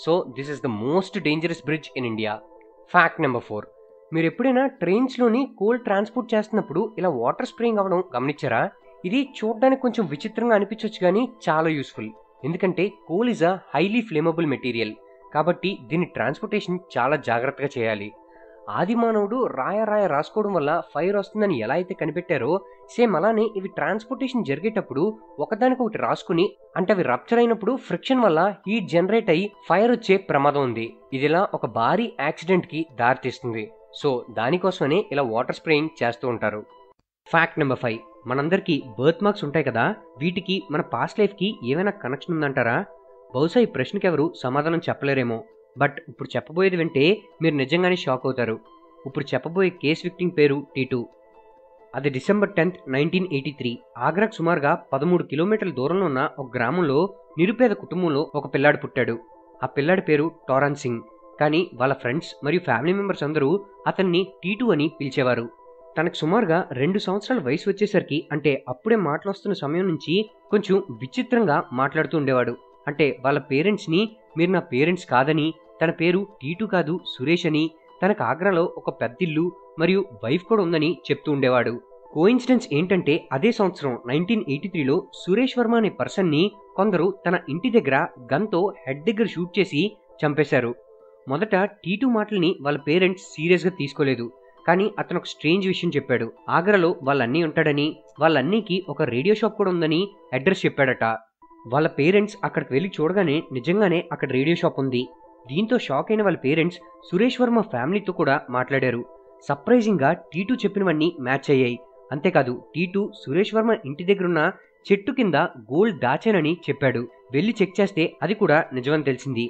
So this is the most dangerous bridge in India. Fact number 4. మీరు ఎప్పుడైనా ట్రైన్స్లోని కోల్ ట్రాన్స్పోర్ట్ చేస్తున్నప్పుడు ఇలా వాటర్ స్ప్రేయింగ్ అవ్వడం గమనించారా? ఇది చూడడానికి కొంచెం విచిత్రంగా అనిపించవచ్చు కానీ చాలా యూస్ఫుల్. ఎందుకంటే coal is a highly flammable material. కాబట్టి దీని ట్రాన్స్పోర్టేషన్ చాలా జాగ్రత్తగా చేయాలి. ఆది మానవుడు రాయ రాసుకోవడం వల్ల ఫైర్ వస్తుందని ఎలా అయితే కనిపెట్టారో సేమ్ అలానే ఇవి ట్రాన్స్పోర్టేషన్ జరిగేటప్పుడు ఒకదానికొకటి రాసుకుని అంటే అవి రప్చర్ అయినప్పుడు ఫ్రిక్షన్ వల్ల హీట్ జనరేట్ అయ్యి ఫైర్ వచ్చే ప్రమాదం ఉంది. ఇదిలా ఒక భారీ యాక్సిడెంట్ కి దారితీస్తుంది. సో దానికోసమనే ఇలా వాటర్ స్ప్రేయింగ్ చేస్తూ ఉంటారు. Fact number 5. మనందరికీ బర్త్ మార్క్స్ ఉంటాయి కదా, వీటికి మన పాస్ట్ లైఫ్కి ఏమైనా కనెక్షన్ ఉందంటారా? బహుశా ఈ ప్రశ్నకి ఎవరు సమాధానం చెప్పలేరేమో. బట్ ఇప్పుడు చెప్పబోయేది వింటే మీరు నిజంగానే షాక్ అవుతారు. ఇప్పుడు చెప్పబోయే కేస్ విక్టిమ్ పేరు టీటూ. అది December 10th, 1983 ఆగ్రాకు సుమారుగా 13 కిలోమీటర్ల దూరంలో ఉన్న ఒక గ్రామంలో నిరుపేద కుటుంబంలో ఒక పిల్లాడు పుట్టాడు. ఆ పిల్లాడి పేరు టోరాన్ సింగ్. కానీ వాళ్ళ ఫ్రెండ్స్ మరియు ఫ్యామిలీ మెంబర్స్ అందరూ అతన్ని టీటూ అని పిలిచేవారు. తనకు సుమారుగా 2 సంవత్సరాల వయసు వచ్చేసరికి అంటే అప్పుడే మాట్లాడుతున్న సమయం నుంచి కొంచెం విచిత్రంగా మాట్లాడుతూ ఉండేవాడు. అంటే వాళ్ళ పేరెంట్స్ని మీరు నా పేరెంట్స్ కాదని, తన పేరు టీటూ కాదు సురేష్ అని, తనకు ఆగ్రాలో ఒక పెద్దిల్లు మరియు వైఫ్ కూడా ఉందని చెప్తూ ఉండేవాడు. కోయిన్సిడెన్స్ ఏంటంటే అదే సంవత్సరం 1983లో సురేష్ వర్మ అనే పర్సన్ని కొందరు తన ఇంటి దగ్గర గన్తో హెడ్ దగ్గర షూట్ చేసి చంపేశారు. మొదట టీటూ మాటల్ని వాళ్ళ పేరెంట్స్ సీరియస్గా తీసుకోలేదు. కానీ అతను ఒక స్ట్రేంజ్ విషయం చెప్పాడు. ఆగ్రాలో వాళ్ళ అన్నయ్య ఉంటాడని, వాళ్ళ అన్నయ్యకి ఒక రేడియో షాప్ కూడా ఉందని అడ్రస్ చెప్పాడట. వాళ్ళ పేరెంట్స్ అక్కడికి వెళ్ళి చూడగానే నిజంగానే అక్కడ రేడియో షాప్ ఉంది. దీంతో షాక్ అయిన వాళ్ళ పేరెంట్స్ సురేష్ వర్మ ఫ్యామిలీతో కూడా మాట్లాడారు. సర్ప్రైజింగ్గా టీటూ చెప్పినవన్నీ మ్యాచ్ అయ్యాయి. అంతేకాదు టీటూ సురేష్ వర్మ ఇంటి దగ్గరున్న చెట్టు కింద గోల్డ్ దాచానని చెప్పాడు. వెళ్ళి చెక్ చేస్తే అది కూడా నిజమని తెలిసింది.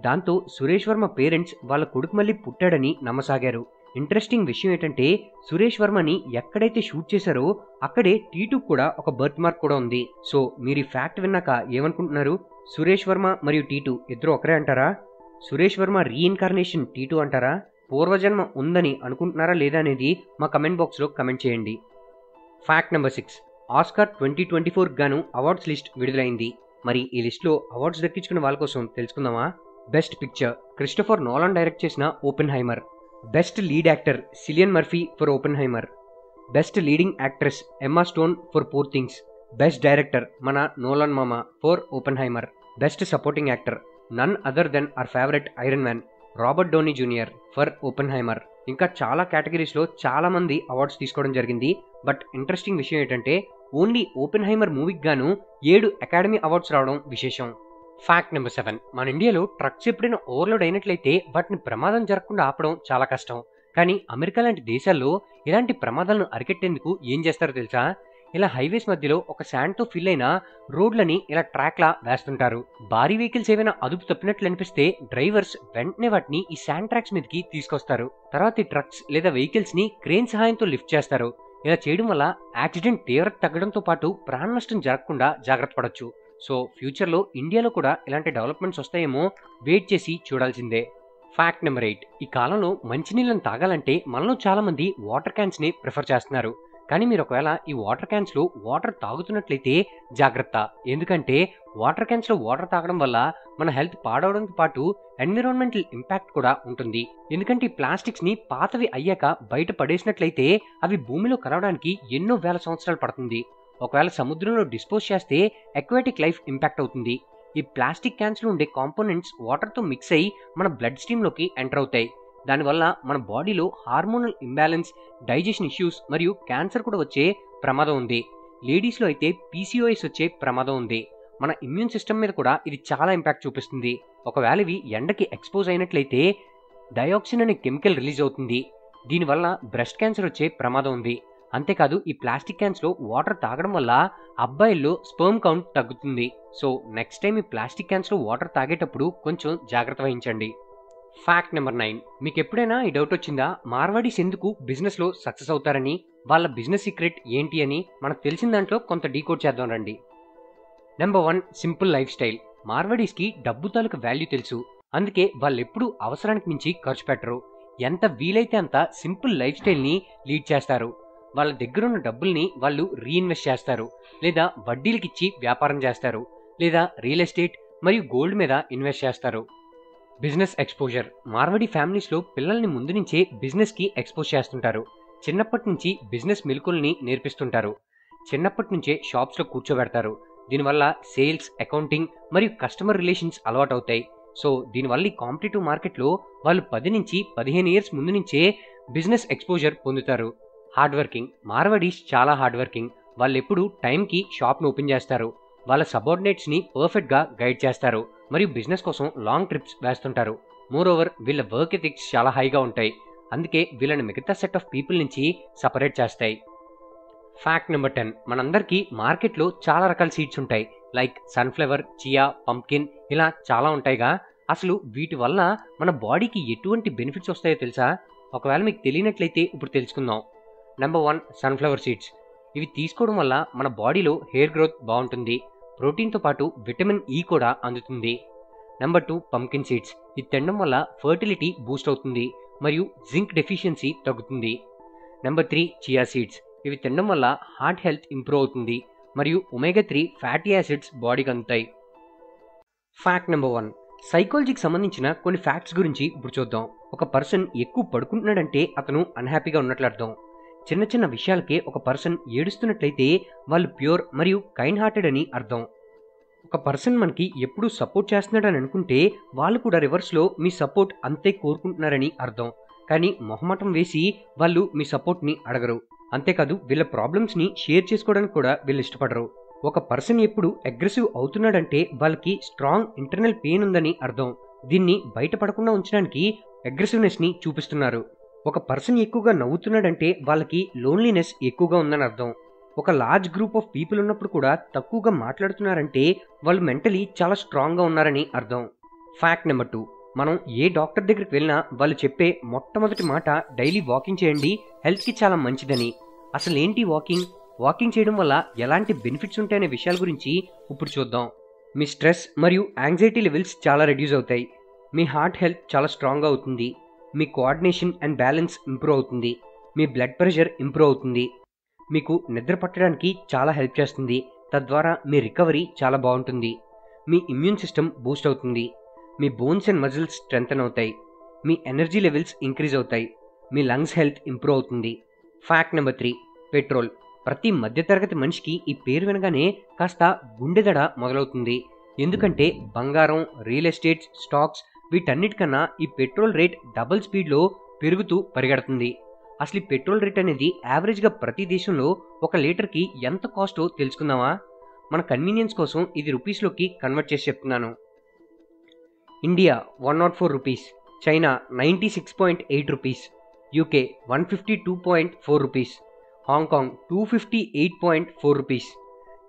దాంతో సురేష్ వర్మ పేరెంట్స్ వాళ్ళ కొడుకు మళ్ళీ పుట్టాడని నమ్మసాగారు. ఇంట్రెస్టింగ్ విషయం ఏంటంటే సురేష్ వర్మని ఎక్కడైతే షూట్ చేశారో అక్కడే టీటూ కూడా ఒక బర్త్ మార్క్ కూడా ఉంది. సో మీరు ఈ ఫ్యాక్ట్ విన్నాక ఏమనుకుంటున్నారు? సురేష్ వర్మ మరియు టీటూ ఇద్దరు ఒకరే అంటారా? సురేష్ వర్మ రీఇన్కార్నేషన్ టీటూ అంటారా? పూర్వజన్మ ఉందని అనుకుంటున్నారా లేదా అనేది మా కమెంట్ బాక్స్లో కమెంట్ చేయండి. Fact number 6. ఆస్కార్ 2024 గాను అవార్డ్స్ లిస్ట్ విడుదలైంది. మరి ఈ లిస్ట్లో అవార్డ్స్ దక్కించుకున్న వాళ్ళ కోసం తెలుసుకుందామా? Best picture Christopher Nolan direct చేసిన Oppenheimer. Best lead actor Cillian Murphy for Oppenheimer. Best leading actress Emma Stone for poor things. Best director మన నోలాన్ మామ for Oppenheimer. Best supporting actor none other than our favourite iron man Robert Downey junior for Oppenheimer. ఇంకా చాలా కేటగిరీస్లో చాలా మంది awards తీసుకోవడం జరిగింది. But interesting విషయం ఏంటంటే ఓన్లీ ఓపెన్హైమర్ మూవీకి గాను 7 అకాడమీ అవార్డ్స్ రావడం విశేషం. Fact number 7. మన ఇండియాలో ట్రక్స్ ఎప్పుడైనా ఓవర్లోడ్ అయినట్లయితే వాటిని ప్రమాదం జరగకుండా ఆపడం చాలా కష్టం. కానీ అమెరికా లాంటి దేశాల్లో ఇలాంటి ప్రమాదాలను అరికెట్టేందుకు ఏం చేస్తారో తెలుసా? ఇలా హైవేస్ మధ్యలో ఒక శాండ్తో ఫిల్ అయిన రోడ్లని ఇలా ట్రాక్లా వేస్తుంటారు. భారీ వెహికల్స్ ఏమైనా అదుపు తప్పినట్లు అనిపిస్తే డ్రైవర్స్ వెంటనే వాటిని ఈ శాండ్ ట్రాక్స్ మీదకి తీసుకొస్తారు. తర్వాత ఈ ట్రక్స్ లేదా వెహికల్స్ ని క్రేన్ సహాయంతో లిఫ్ట్ చేస్తారు. ఇలా చేయడం వల్ల యాక్సిడెంట్ తీవ్రత తగ్గడంతో పాటు ప్రాణ నష్టం జరగకుండా జాగ్రత్త పడవచ్చు. సో ఫ్యూచర్లో ఇండియాలో కూడా ఇలాంటి డెవలప్మెంట్స్ వస్తాయేమో వెయిట్ చేసి చూడాల్సిందే. Fact number 8. ఈ కాలంలో మంచినీళ్ళని తాగాలంటే మనలో చాలా మంది వాటర్ క్యాన్స్ని ప్రిఫర్ చేస్తున్నారు. కానీ మీరు ఒకవేళ ఈ వాటర్ క్యాన్స్లో వాటర్ తాగుతున్నట్లయితే జాగ్రత్త. ఎందుకంటే వాటర్ క్యాన్స్లో వాటర్ తాగడం వల్ల మన హెల్త్ పాడవడంతో పాటు ఎన్విరాన్మెంటల్ ఇంపాక్ట్ కూడా ఉంటుంది. ఎందుకంటే ఈ ప్లాస్టిక్స్ని పాతవి అయ్యాక బయట పడేసినట్లయితే అవి భూమిలో కలవడానికి ఎన్నో వేల సంవత్సరాలు పడుతుంది. ఒకవేళ సముద్రంలో డిస్పోజ్ చేస్తే అక్వాటిక్ లైఫ్ ఇంపాక్ట్ అవుతుంది. ఈ ప్లాస్టిక్ క్యాన్స్లో ఉండే కాంపోనెంట్స్ వాటర్తో మిక్స్ అయ్యి మన బ్లడ్ స్ట్రీమ్లోకి ఎంటర్ అవుతాయి. దానివల్ల మన బాడీలో హార్మోనల్ ఇంబ్యాలెన్స్, డైజెషన్ ఇష్యూస్ మరియు క్యాన్సర్ కూడా వచ్చే ప్రమాదం ఉంది. లేడీస్లో అయితే పీసీఓఎస్ వచ్చే ప్రమాదం ఉంది. మన ఇమ్యూన్ సిస్టమ్ మీద కూడా ఇది చాలా ఇంపాక్ట్ చూపిస్తుంది. ఒకవేళ ఇవి ఎండకి ఎక్స్పోజ్ అయినట్లయితే డయాక్సిన్ అనే కెమికల్ రిలీజ్ అవుతుంది. దీనివల్ల బ్రెస్ట్ క్యాన్సర్ వచ్చే ప్రమాదం ఉంది. అంతేకాదు ఈ ప్లాస్టిక్ క్యాన్స్లో వాటర్ తాగడం వల్ల అబ్బాయిల్లో స్పర్మ్ కౌంట్ తగ్గుతుంది. సో నెక్స్ట్ టైం ఈ ప్లాస్టిక్ క్యాన్స్లో వాటర్ తాగేటప్పుడు కొంచెం జాగ్రత్త వహించండి. Fact number 9. మీకు ఎప్పుడైనా ఈ డౌట్ వచ్చిందా? మార్వాడీస్ ఎందుకు బిజినెస్లో సక్సెస్ అవుతారని, వాళ్ళ బిజినెస్ సీక్రెట్ ఏంటి అని మనకు తెలిసిన దాంట్లో కొంత డీకోడ్ చేద్దాం రండి. నెంబర్ 1. Simple life style. మార్వాడీస్కి డబ్బు తాలూకు వాల్యూ తెలుసు. అందుకే వాళ్ళు ఎప్పుడూ అవసరానికి మించి ఖర్చు పెట్టరు. ఎంత వీలైతే అంత సింపుల్ లైఫ్ స్టైల్ని లీడ్ చేస్తారు. వాళ్ళ దగ్గరున్న డబ్బుల్ని వాళ్ళు రీఇన్వెస్ట్ చేస్తారు, లేదా వడ్డీలకిచ్చి వ్యాపారం చేస్తారు, లేదా రియల్ ఎస్టేట్ మరియు గోల్డ్ మీద ఇన్వెస్ట్ చేస్తారు. Business exposure. మార్వాడి ఫ్యామిలీస్లో పిల్లల్ని ముందు నుంచే బిజినెస్కి ఎక్స్పోజ్ చేస్తుంటారు. చిన్నప్పటి నుంచి బిజినెస్ మెలకువల్ని నేర్పిస్తుంటారు. చిన్నప్పటి నుంచే షాప్స్లో కూర్చోబెడతారు. దీనివల్ల సేల్స్, అకౌంటింగ్ మరియు కస్టమర్ రిలేషన్స్ అలవాటు అవుతాయి. సో దీనివల్ల ఈ కాంపిటేటివ్ మార్కెట్లో వాళ్ళు 10 నుంచి 15 ఇయర్స్ ముందు నుంచే బిజినెస్ ఎక్స్పోజర్ పొందుతారు. Hard working. మార్వాడీస్ చాలా హార్డ్ వర్కింగ్. వాళ్ళు ఎప్పుడు టైంకి షాప్ను ఓపెన్ చేస్తారు. వాళ్ళ సబార్డినేట్స్ని పర్ఫెక్ట్గా గైడ్ చేస్తారు మరియు బిజినెస్ కోసం లాంగ్ ట్రిప్స్ వేస్తుంటారు. మోరోవర్ వీళ్ళ వర్క్ ఎథిక్స్ చాలా హైగా ఉంటాయి. అందుకే వీళ్ళని మిగతా సెట్ ఆఫ్ పీపుల్ నుంచి సపరేట్ చేస్తాయి. Fact number 10. మనందరికీ మార్కెట్లో చాలా రకాల సీడ్స్ ఉంటాయి. లైక్ సన్ఫ్లవర్, చియా, పంప్కిన్ ఇలా చాలా ఉంటాయిగా. అసలు వీటి వల్ల మన బాడీకి ఎటువంటి బెనిఫిట్స్ వస్తాయో తెలుసా? ఒకవేళ మీకు తెలియనట్లయితే ఇప్పుడు తెలుసుకుందాం. నెంబర్ 1. Sunflower seeds. ఇవి తీసుకోవడం వల్ల మన బాడీలో హెయిర్ గ్రోత్ బాగుంటుంది. ప్రోటీన్తో పాటు విటమిన్ ఈ కూడా అందుతుంది. నెంబర్ 2. Pumpkin seeds. ఇది తినడం వల్ల ఫర్టిలిటీ బూస్ట్ అవుతుంది మరియు జింక్ డెఫిషియన్సీ తగ్గుతుంది. నెంబర్ 3. Chia seeds. ఇవి తినడం వల్ల హార్ట్ హెల్త్ ఇంప్రూవ్ అవుతుంది మరియు ఒమేగా 3 ఫ్యాటీ యాసిడ్స్ బాడీకి అందుతాయి. Fact number 1. సైకాలజీకి సంబంధించిన కొన్ని ఫ్యాక్ట్స్ గురించి ఇప్పుడు చూద్దాం. ఒక పర్సన్ ఎక్కువ పడుకుంటున్నాడంటే అతను అన్హ్యాపీగా ఉన్నట్లు అర్థం. చిన్న చిన్న విషయాలకే ఒక పర్సన్ ఏడుస్తున్నట్లయితే వాళ్ళు ప్యూర్ మరియు కైండ్ హార్టెడ్ అని అర్థం. ఒక పర్సన్ మనకి ఎప్పుడూ సపోర్ట్ చేస్తున్నాడని అనుకుంటే వాళ్ళు కూడా రివర్స్లో మీ సపోర్ట్ అంతే కోరుకుంటున్నారని అర్థం. కానీ మొహమాటం వేసి వాళ్ళు మీ సపోర్ట్ని అడగరు. అంతేకాదు వీళ్ళ ప్రాబ్లమ్స్ని షేర్ చేసుకోవడానికి కూడా వీళ్ళు ఇష్టపడరు. ఒక పర్సన్ ఎప్పుడు అగ్రెసివ్ అవుతున్నాడంటే వాళ్ళకి స్ట్రాంగ్ ఇంటర్నల్ పెయిన్ ఉందని అర్థం. దీన్ని బయటపడకుండా ఉంచడానికి అగ్రెసివ్నెస్ని చూపిస్తున్నారు. ఒక పర్సన్ ఎక్కువగా నవ్వుతున్నాడంటే వాళ్ళకి లోన్లీనెస్ ఎక్కువగా ఉందని అర్థం. ఒక లార్జ్ గ్రూప్ ఆఫ్ పీపుల్ ఉన్నప్పుడు కూడా తక్కువగా మాట్లాడుతున్నారంటే వాళ్ళు మెంటలీ చాలా స్ట్రాంగ్గా ఉన్నారని అర్థం. Fact number 2. మనం ఏ డాక్టర్ దగ్గరికి వెళ్ళినా వాళ్ళు చెప్పే మొట్టమొదటి మాట డైలీ వాకింగ్ చేయండి, హెల్త్కి చాలా మంచిదని. అసలు ఏంటి వాకింగ్? వాకింగ్ చేయడం వల్ల ఎలాంటి బెనిఫిట్స్ ఉంటాయనే విషయాల గురించి ఇప్పుడు చూద్దాం. మీ స్ట్రెస్ మరియు యాంగ్జైటీ లెవెల్స్ చాలా రెడ్యూస్ అవుతాయి. మీ హార్ట్ హెల్త్ చాలా స్ట్రాంగ్గా అవుతుంది. మీ కోఆర్డినేషన్ అండ్ బ్యాలెన్స్ ఇంప్రూవ్ అవుతుంది. మీ బ్లడ్ ప్రెషర్ ఇంప్రూవ్ అవుతుంది. మీకు నిద్ర పట్టడానికి చాలా హెల్ప్ చేస్తుంది. తద్వారా మీ రికవరీ చాలా బాగుంటుంది. మీ ఇమ్యూన్ సిస్టమ్ బూస్ట్ అవుతుంది. మీ బోన్స్ అండ్ మజిల్స్ స్ట్రెంథన్ అవుతాయి. మీ ఎనర్జీ లెవెల్స్ ఇంక్రీజ్ అవుతాయి. మీ లంగ్స్ హెల్త్ ఇంప్రూవ్ అవుతుంది. Fact number 3, petrol. ప్రతి మధ్యతరగతి మనిషికి ఈ పేరు వినగానే కాస్త గుండెదడ మొదలవుతుంది. ఎందుకంటే బంగారం, రియల్ ఎస్టేట్స్, స్టాక్స్ వీటన్నిటికన్నా ఈ పెట్రోల్ రేట్ డబుల్ స్పీడ్లో పెరుగుతూ పరిగెడుతుంది. అసలు ఈ పెట్రోల్ రేట్ అనేది యావరేజ్గా ప్రతి దేశంలో 1 లీటర్కి ఎంత కాస్టో తెలుసుకుందామా? మన కన్వీనియన్స్ కోసం ఇది రూపీస్లోకి కన్వర్ట్ చేసి చెప్తున్నాను. India 104 rupees, China 96.8 rupees, UK 152.4 rupees, Hong Kong 258.4 rupees,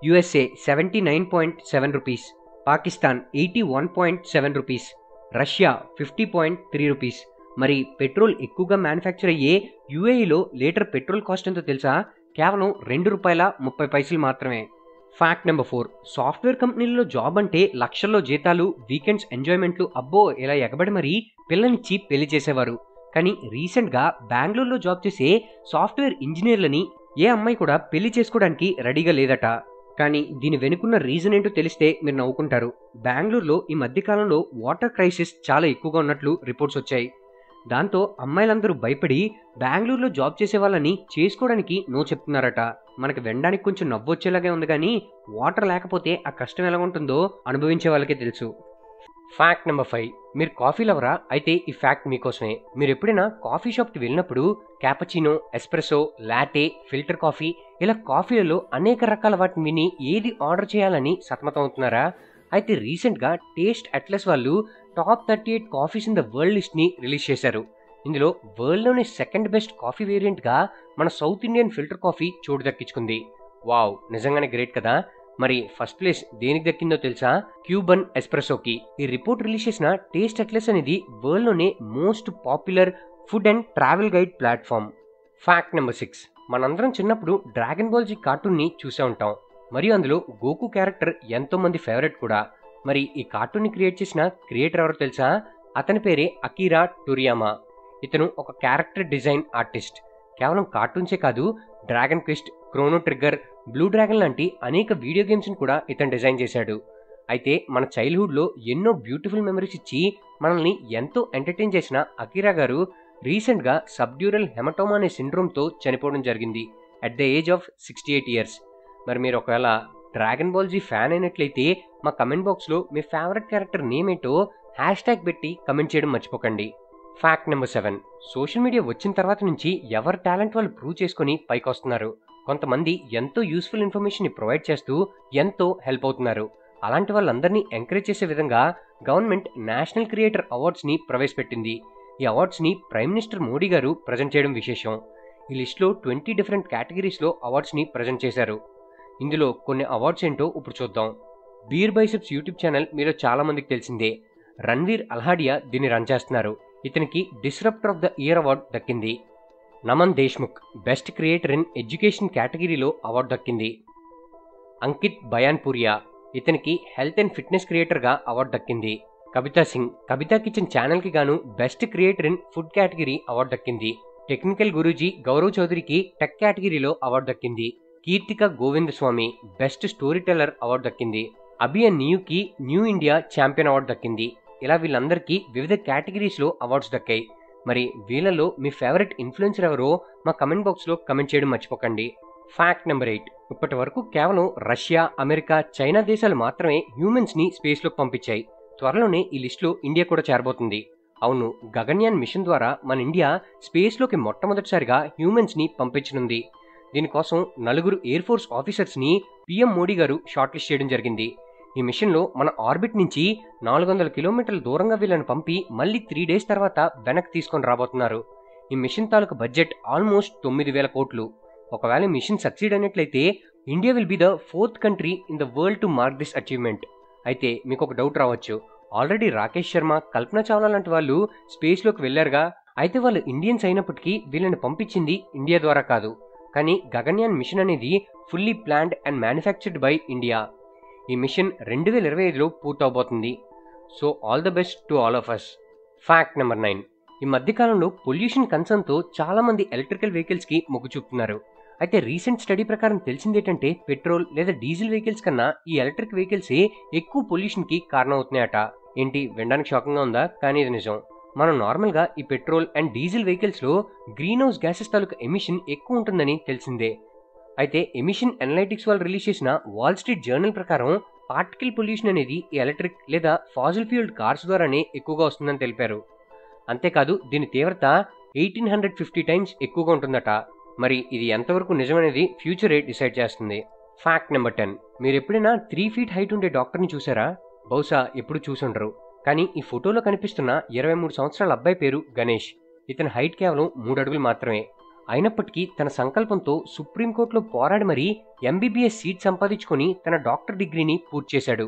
USA 79.7 rupees, Pakistan 81.7 rupees, Russia 50.3 rupees. మరి పెట్రోల్ ఎక్కువగా మ్యానుఫ్యాక్చర్ అయ్యే యూఏఈలో లీటర్ పెట్రోల్ కాస్ట్ ఎంతో తెలుసా? కేవలం ₹2.30 మాత్రమే. ఫ్యాక్ట్ నెంబర్ 4, సాఫ్ట్వేర్ కంపెనీల్లో జాబ్ అంటే లక్షల్లో జీతాలు, వీకెండ్స్ ఎంజాయ్మెంట్లు, అబ్బో ఇలా ఎగబడి మరీ పిల్లనిచ్చి పెళ్లి చేసేవారు. కానీ రీసెంట్గా బెంగళూరులో జాబ్ చేసే సాఫ్ట్వేర్ ఇంజనీర్లని ఏ అమ్మాయి కూడా పెళ్లి చేసుకోవడానికి రెడీగా లేదట. కానీ దీని వెనుకున్న రీజన్ ఏంటో తెలిస్తే మీరు నవ్వుకుంటారు. బెంగళూరులో ఈ మధ్యకాలంలో వాటర్ క్రైసిస్ చాలా ఎక్కువగా ఉన్నట్లు రిపోర్ట్స్ వచ్చాయి. దాంతో అమ్మాయిలందరూ భయపడి బెంగళూరులో జాబ్ చేసే వాళ్ళని చేసుకోవడానికి నో చెప్తున్నారట. మనకి వినడానికి కొంచెం నవ్వొచ్చేలాగే ఉంది, కానీ వాటర్ లేకపోతే ఆ కష్టం ఎలా ఉంటుందో అనుభవించే వాళ్ళకే తెలుసు. ఫ్యాక్ట్ నెంబర్ 5, మీరు కాఫీ లవరా? అయితే ఈ ఫ్యాక్ట్ మీకోసమే. మీరు ఎప్పుడైనా కాఫీ షాప్కి వెళ్ళినప్పుడు cappuccino, espresso, latte, filter coffee ఇలా కాఫీలలో అనేక రకాల వాటిని విని ఏది ఆర్డర్ చేయాలని సతమతం అవుతున్నారా? అయితే రీసెంట్గా టేస్ట్ అట్లస్ వాళ్ళు top 38 coffees in the world లిస్ట్ని రిలీజ్ చేశారు. ఇందులో వరల్డ్లోనే సెకండ్ బెస్ట్ కాఫీ వేరియంట్గా మన సౌత్ ఇండియన్ ఫిల్టర్ కాఫీ చోటు దక్కించుకుంది. వావ్, నిజంగానే గ్రేట్ కదా. మరి ఫస్ట్ ప్లేస్ దేనికి దక్కిందో తెలుసా? క్యూబన్ ఎస్ప్రెసోకి. ఈ రిపోర్ట్ రిలీజ్ చేసిన టేస్ట్ అట్లస్ అనేది వరల్డ్లోనే most popular food and travel guide platform. Fact number 6, మనందరం చిన్నప్పుడు డ్రాగన్ బాల్ జీ కార్టూన్ని చూసే ఉంటాం. మరియు అందులో గోకు క్యారెక్టర్ ఎంతో మంది ఫేవరెట్ కూడా. మరి ఈ కార్టూన్ని క్రియేట్ చేసిన క్రియేటర్ ఎవరో తెలుసా? అతని పేరే అకిరా టోరియామా. ఇతను ఒక క్యారెక్టర్ డిజైన్ ఆర్టిస్ట్. కేవలం కార్టూన్సే కాదు, dragon quest, క్రోనో trigger, blue dragon లాంటి అనేక వీడియో గేమ్స్ని కూడా ఇతను డిజైన్ చేశాడు. అయితే మన చైల్డ్హుడ్లో ఎన్నో బ్యూటిఫుల్ మెమరీస్ ఇచ్చి మనల్ని ఎంతో ఎంటర్టైన్ చేసిన అకిరా గారు రీసెంట్గా సబ్డ్యూరల్ హెమటోమా అనే సిండ్రోమ్తో చనిపోవడం జరిగింది at the age of 68 years. మరి మీరు ఒకవేళ డ్రాగన్ బాల్ జీ ఫ్యాన్ అయినట్లయితే మా కమెంట్ బాక్స్లో మీ ఫేవరెట్ క్యారెక్టర్ నేమ్ ఏంటో హ్యాష్ట్యాగ్ పెట్టి కమెంట్ చేయడం మర్చిపోకండి. ఫ్యాక్ట్ నెంబర్ 7, సోషల్ మీడియా వచ్చిన తర్వాత నుంచి ఎవరి టాలెంట్ వాళ్ళు ప్రూవ్ చేసుకుని పైకి వస్తున్నారు. కొంతమంది ఎంతో యూస్ఫుల్ ఇన్ఫర్మేషన్ని ప్రొవైడ్ చేస్తూ ఎంతో హెల్ప్ అవుతున్నారు. అలాంటి వాళ్ళందరినీ ఎంకరేజ్ చేసే విధంగా గవర్నమెంట్ నేషనల్ క్రియేటర్ అవార్డ్స్ని ప్రవేశపెట్టింది. ఈ అవార్డ్స్ని ప్రైమ్ మినిస్టర్ మోడీ గారు ప్రజెంట్ చేయడం విశేషం. ఈ లిస్ట్లో 20 డిఫరెంట్ కేటగిరీస్లో అవార్డ్స్ని ప్రజెంట్ చేశారు. ఇందులో కొన్ని అవార్డ్స్ ఏంటో ఇప్పుడు చూద్దాం. బీర్ బైసెప్స్ యూట్యూబ్ ఛానల్ మీలో చాలా మందికి తెలిసిందే. రణ్వీర్ అల్హాడియా దీన్ని రన్ చేస్తున్నారు. ఇతనికి disruptor of the year award దక్కింది. Naman Deshmukh best creator in education కేటగిరీలో అవార్డు దక్కింది. అంకిత్ బయాన్పురియా, ఇతనికి హెల్త్ అండ్ ఫిట్నెస్ క్రియేటర్గా అవార్డు దక్కింది. కవితా సింగ్, కవితా కిచెన్ ఛానల్కి గాను best creator in food category award దక్కింది. టెక్నికల్ గురూజీ గౌరవ్ చౌదరికి టెక్ కేటగిరీలో అవార్డు దక్కింది. Keerthika Govindaswamy best story teller award దక్కింది. అభియ న్యూకి న్యూ ఇండియా ఛాంపియన్ అవార్డు దక్కింది. ఇలా వీళ్ళందరికీ వివిధ కేటగిరీస్లో అవార్డ్స్ దక్కాయి. మరి వీళ్ళలో మీ ఫేవరెట్ ఇన్ఫ్లుయెన్సర్ ఎవరో మా కమెంట్ బాక్స్లో కమెంట్ చేయడం మర్చిపోకండి. ఫ్యాక్ట్ నెంబర్ 8, ఇప్పటి వరకు కేవలం రష్యా, అమెరికా, చైనా దేశాలు మాత్రమే హ్యూమన్స్ని స్పేస్లోకి పంపించాయి. త్వరలోనే ఈ లిస్టులో ఇండియా కూడా చేరబోతుంది. అవును, గగన్యాన్ మిషన్ ద్వారా మన ఇండియా స్పేస్లోకి మొట్టమొదటిసారిగా హ్యూమన్స్ని పంపించనుంది. దీనికోసం 4 ఎయిర్ ఫోర్స్ ఆఫీసర్స్ని పీఎం మోడీ గారు షార్ట్ లిస్ట్ చేయడం జరిగింది. ఈ మిషన్లో మన ఆర్బిట్ నుంచి 400 కిలోమీటర్ల దూరంగా వీళ్ళని పంపి మళ్ళీ 3 డేస్ తర్వాత వెనక్కి తీసుకొని రాబోతున్నారు. ఈ మిషన్ తాలూకు బడ్జెట్ ఆల్మోస్ట్ 9,000 కోట్లు. ఒకవేళ మిషన్ సక్సీడ్ అయినట్లయితే India will be the 4th country in the world to mark this achievement. అయితే మీకు ఒక డౌట్ రావచ్చు, ఆల్రెడీ రాకేష్ శర్మ, కల్పన చావ్లా లాంటి వాళ్ళు స్పేస్లోకి వెళ్ళారుగా. అయితే వాళ్ళు ఇండియన్స్ అయినప్పటికీ వీళ్ళని పంపించింది ఇండియా ద్వారా కాదు, కానీ గగన్యాన్ మిషన్ అనేది fully planned and manufactured by India. ఈ మిషన్ 2025లో పూర్తవబోతుంది. So all the best to all of us. Fact number 9. ఈ మధ్యకాలంలో పొల్యూషన్ కన్సర్న్తో చాలామంది ఎలక్ట్రికల్ వెహికల్స్కి మొగ్గు చూపుతున్నారు. అయితే రీసెంట్ స్టడీ ప్రకారం తెలిసిందేంటంటే పెట్రోల్ లేదా డీజిల్ వెహికల్స్ కన్నా ఈ ఎలక్ట్రిక్ వెహికల్సే ఎక్కువ పొల్యూషన్కి కారణం అవుతున్నాయట. ఏంటి, వినడానికి షాకింగ్గా ఉందా? కానీ ఇది నిజం. మనం నార్మల్గా ఈ పెట్రోల్ అండ్ డీజిల్ వెహికల్స్లో గ్రీన్ హౌస్ గ్యాసెస్ తాలూకు ఎమిషన్ ఎక్కువ ఉంటుందని తెలిసిందే. అయితే ఎమిషన్ అనలైటిక్స్ వాళ్ళు రిలీజ్ చేసిన వాల్ స్ట్రీట్ జర్నల్ ప్రకారం పార్టికల్ పొల్యూషన్ అనేది ఈ ఎలక్ట్రిక్ లేదా ఫాజిల్ ఫ్యూల్డ్ కార్స్ ద్వారానే ఎక్కువగా వస్తుందని తెలిపారు. అంతేకాదు దీని తీవ్రత 1850 టైమ్స్ ఎక్కువగా ఉంటుందట. మరి ఇది ఎంతవరకు నిజమనేది ఫ్యూచరే డిసైడ్ చేస్తుంది. Fact number 10. మీరు ఎప్పుడైనా 3 feet హైట్ ఉండే డాక్టర్ని చూసారా? బహుశా ఎప్పుడు చూసుండరు. కానీ ఈ ఫోటోలో కనిపిస్తున్న 23 సంవత్సరాల అబ్బాయి పేరు గణేష్. ఇతని హైట్ కేవలం 3 అడుగులు మాత్రమే. అయినప్పటికీ తన సంకల్పంతో సుప్రీంకోర్టులో పోరాడి మరీ ఎంబీబీఎస్ సీట్ సంపాదించుకొని తన డాక్టర్ డిగ్రీని పూర్తి చేశాడు.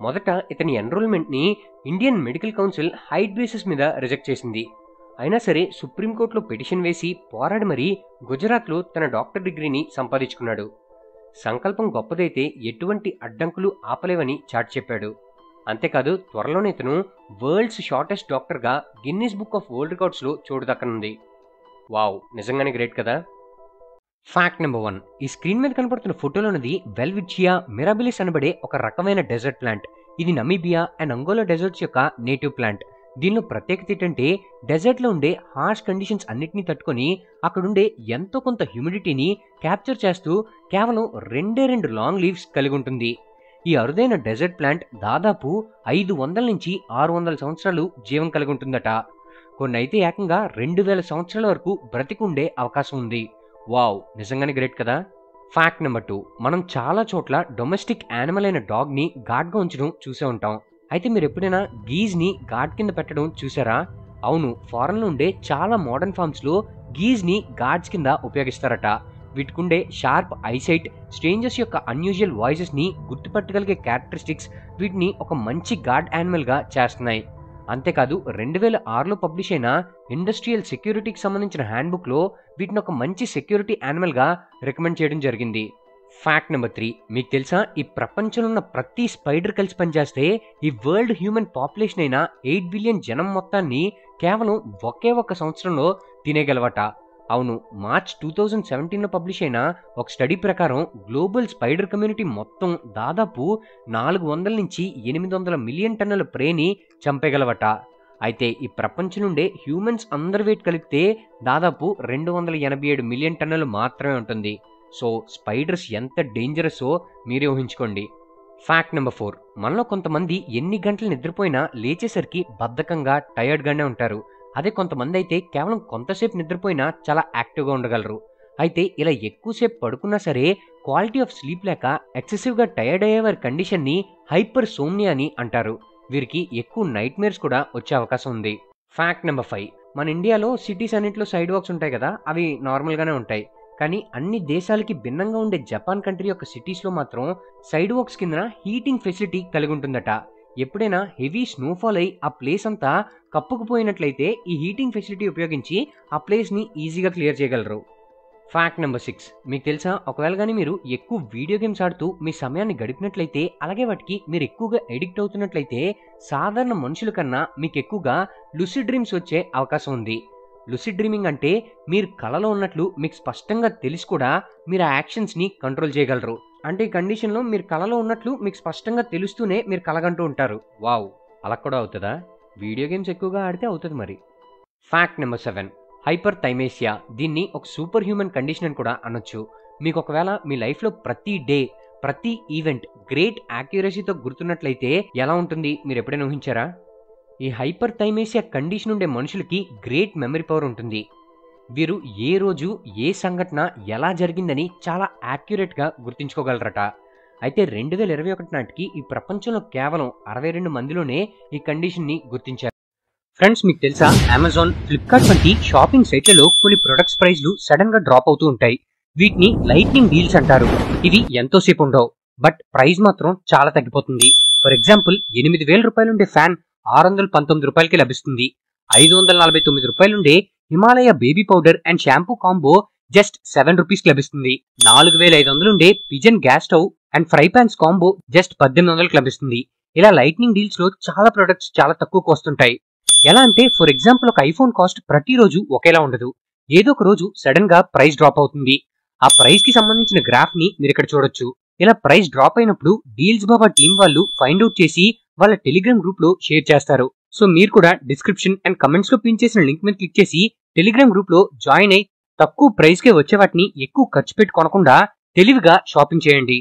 మొదట ఇతని ఎన్రోల్మెంట్ని Indian medical council height basis మీద రిజెక్ట్ చేసింది. అయినా సరే సుప్రీంకోర్టులో పిటిషన్ వేసి పోరాడి మరీ గుజరాత్లో తన డాక్టర్ డిగ్రీని సంపాదించుకున్నాడు. సంకల్పం గొప్పదైతే ఎటువంటి అడ్డంకులు ఆపలేవని చాటి చెప్పాడు. అంతేకాదు త్వరలోనే ఇతను వరల్డ్స్ షార్టెస్ట్ డాక్టర్గా గిన్నిస్ బుక్ ఆఫ్ వరల్డ్ రికార్డ్స్లో చోటు దక్కనుంది. వావ్, నిజంగానే గ్రేట్ కదా. Fact number 1. ఈ స్క్రీన్ మీద కనపడుతున్న ఫోటోలోనది వెల్విచియా మిరాబిలిస్ అనబడే ఒక రకమైన డెజర్ట్ ప్లాంట్. ఇది నమీబియా అండ్ అంగోలా డెజర్ట్స్ యొక్క నేటివ్ ప్లాంట్. దీనిలో ప్రత్యేకత ఏంటంటే డెజర్ట్లో ఉండే హార్ష్ కండిషన్స్ అన్నిటినీ తట్టుకొని అక్కడుండే ఎంతో కొంత హ్యూమిడిటీని క్యాప్చర్ చేస్తూ కేవలం 2 లాంగ్ లీవ్స్ కలిగి ఉంటుంది. ఈ అరుదైన డెజర్ట్ ప్లాంట్ దాదాపు 500 నుంచి 600 సంవత్సరాలు జీవం కలిగి ఉంటుందట. కొన్ని అయితే ఏకంగా 2000 సంవత్సరాల వరకు బ్రతికుండే అవకాశం ఉంది. వావ్, నిజంగానే గ్రేట్ కదా. Fact number 2. మనం చాలా చోట్ల డొమెస్టిక్ యానిమల్ అయిన డాగ్ని గార్డ్గా ఉంచడం చూసే ఉంటాం. అయితే మీరు ఎప్పుడైనా గీజ్ని గార్డ్ కింద పెట్టడం చూసారా? అవును, ఫారెన్లో ఉండే చాలా మోడర్న్ ఫార్మ్స్లో గీజ్ని గార్డ్స్ కింద ఉపయోగిస్తారట. వీటికుండే షార్ప్ ఐసైట్, స్ట్రేంజర్స్ యొక్క అన్యూజువల్ వాయిసెస్ని గుర్తుపట్టగలిగే క్యారెక్టరిస్టిక్స్ వీటిని ఒక మంచి గార్డ్ యానిమల్గా చేస్తున్నాయి. అంతేకాదు 2006లో పబ్లిష్ అయిన ఇండస్ట్రియల్ సెక్యూరిటీకి సంబంధించిన హ్యాండ్బుక్లో వీటిని ఒక మంచి సెక్యూరిటీ యానిమల్గా రికమెండ్ చేయడం జరిగింది. Fact number 3. మీకు తెలుసా, ఈ ప్రపంచంలో ఉన్న ప్రతి స్పైడర్ కలిసి పనిచేస్తే ఈ వరల్డ్ హ్యూమన్ పాపులేషన్ అయిన 8 బిలియన్ జనం మొత్తాన్ని కేవలం ఒకే ఒక్క సంవత్సరంలో తినేగలవట. అవును, మార్చ్ 2017లో పబ్లిష్ అయిన ఒక స్టడీ ప్రకారం గ్లోబల్ స్పైడర్ కమ్యూనిటీ మొత్తం దాదాపు 400 నుంచి 800 మిలియన్ టన్నుల ప్రేని చంపేగలవట. అయితే ఈ ప్రపంచం నుండే హ్యూమన్స్ అందరి వెయిట్ కలిపితే దాదాపు 287 మిలియన్ టన్నులు మాత్రమే ఉంటుంది. సో స్పైడర్స్ ఎంత డేంజరస్సో మీరే ఊహించుకోండి. Fact number 4. మనలో కొంతమంది ఎన్ని గంటలు నిద్రపోయినా లేచేసరికి బద్ధకంగా టయర్డ్గానే ఉంటారు. అదే కొంతమంది అయితే కేవలం కొంతసేపు నిద్రపోయినా చాలా యాక్టివ్గా ఉండగలరు. అయితే ఇలా ఎక్కువసేపు పడుకున్నా సరే క్వాలిటీ ఆఫ్ స్లీప్ లేక ఎక్సెసివ్గా టయర్డ్ అయ్యే వారి కండిషన్ని హైపర్ సోమ్నియా అని అంటారు. వీరికి ఎక్కువ నైట్ మేర్స్ కూడా వచ్చే అవకాశం ఉంది. Fact number 5. మన ఇండియాలో సిటీస్ అన్నింటిలో సైడ్ వాక్స్ ఉంటాయి కదా, అవి నార్మల్గానే ఉంటాయి. కానీ అన్ని దేశాలకి భిన్నంగా ఉండే జపాన్ కంట్రీ యొక్క సిటీస్లో మాత్రం సైడ్ వాక్స్ కింద హీటింగ్ ఫెసిలిటీ కలిగి ఉంటుందట. ఎప్పుడైనా హెవీ స్నోఫాల్ అయి ఆ ప్లేస్ అంతా కప్పుకుపోయినట్లయితే ఈ హీటింగ్ ఫెసిలిటీ ఉపయోగించి ఆ ప్లేస్ని ఈజీగా క్లియర్ చేయగలరు. Fact number 6. మీకు తెలుసా, ఒకవేళ కానీ మీరు ఎక్కువ వీడియో గేమ్స్ ఆడుతూ మీ సమయాన్ని గడిపినట్లయితే, అలాగే వాటికి మీరు ఎక్కువగా ఎడిక్ట్ అవుతున్నట్లయితే సాధారణ మనుషుల కన్నా మీకు ఎక్కువగా లుసిడ్ డ్రీమ్స్ వచ్చే అవకాశం ఉంది. లుసిడ్ డ్రీమింగ్ అంటే మీరు కలలో ఉన్నట్లు మీకు స్పష్టంగా తెలిసి కూడా మీరు ఆ యాక్షన్స్ని కంట్రోల్ చేయగలరు. అంటే ఈ కండిషన్లో మీరు కలలో ఉన్నట్లు మీకు స్పష్టంగా తెలుస్తూనే మీరు కలగంటూ ఉంటారు. వావ్, అలా కూడా అవుతుందా? వీడియో గేమ్స్ ఎక్కువగా ఆడితే అవుతుంది మరి. Fact number 7. హైపర్ థైమేసియా. దీన్ని ఒక సూపర్ హ్యూమన్ కండిషన్ అని కూడా అనొచ్చు. మీకు ఒకవేళ మీ లైఫ్లో ప్రతి డే, ప్రతి ఈవెంట్ గ్రేట్ యాక్యురసీతో గుర్తున్నట్లయితే ఎలా ఉంటుంది మీరు ఎప్పుడైనా ఊహించారా? ఈ హైపర్ థైమేసియా కండిషన్ ఉండే మనుషులకి గ్రేట్ మెమరీ పవర్ ఉంటుంది. వీరు ఏ రోజు ఏ సంఘటన ఎలా జరిగిందని చాలా యాక్యురేట్గా గుర్తుంచుకోగలరట. అయితే 2021 నాటికి ఈ ప్రపంచంలో కేవలం 62 మందిలోనే ఈ కండిషన్ని గుర్తించారు. ఫ్రెండ్స్, మీకు తెలుసా, అమెజాన్, ఫ్లిప్కార్ట్ వంటి షాపింగ్ సైట్లలో కొన్ని ప్రొడక్ట్స్ ప్రైస్లు సడన్ గా డ్రాప్ అవుతూ ఉంటాయి. వీటిని లైట్నింగ్ డీల్స్ అంటారు. ఇవి ఎంతోసేపు ఉండవు. బట్ ప్రైస్ మాత్రం చాలా తగ్గిపోతుంది. ఫర్ ఎగ్జాంపుల్ 8,000 రూపాయలుండే ఫ్యాన్ 619 రూపాయలకి లభిస్తుంది. 549 రూపాయలుండే Himalaya baby powder and shampoo combo just 7 rupees కి లభిస్తుంది. 4,500 ఉండే Pigeon gas stove and fry pans combo just 1800కి లభిస్తుంది. ఇలా లైట్నింగ్ డీల్స్ లో చాలా ప్రొడక్ట్స్ చాలా తక్కువకు వస్తుంటాయి. ఎలా అంటే ఫర్ ఎగ్జాంపుల్ ఒక ఐఫోన్ కాస్ట్ ప్రతిరోజు ఒకేలా ఉండదు. ఏదో ఒక రోజు సడన్ గా ప్రైస్ డ్రాప్ అవుతుంది. ఆ ప్రైస్ కి సంబంధించిన గ్రాఫ్ ని మీరు ఇక్కడ చూడొచ్చు. ఇలా ప్రైస్ డ్రాప్ అయినప్పుడు డీల్స్ బాబా టీం వాళ్ళు ఫైండ్ అవుట్ చేసి వాళ్ళ టెలిగ్రామ్ గ్రూప్ లో షేర్ చేస్తారు. సో మీరు కూడా డిస్క్రిప్షన్ అండ్ కమెంట్స్ లో పిన్ చేసిన లింక్ మీద క్లిక్ చేసి టెలిగ్రామ్ గ్రూప్ లో జాయిన్ అయి తక్కువ ప్రైస్ కే వచ్చే వాటిని ఎక్కువ ఖర్చు పెట్టి కొనకుండా తెలివిగా షాపింగ్ చేయండి.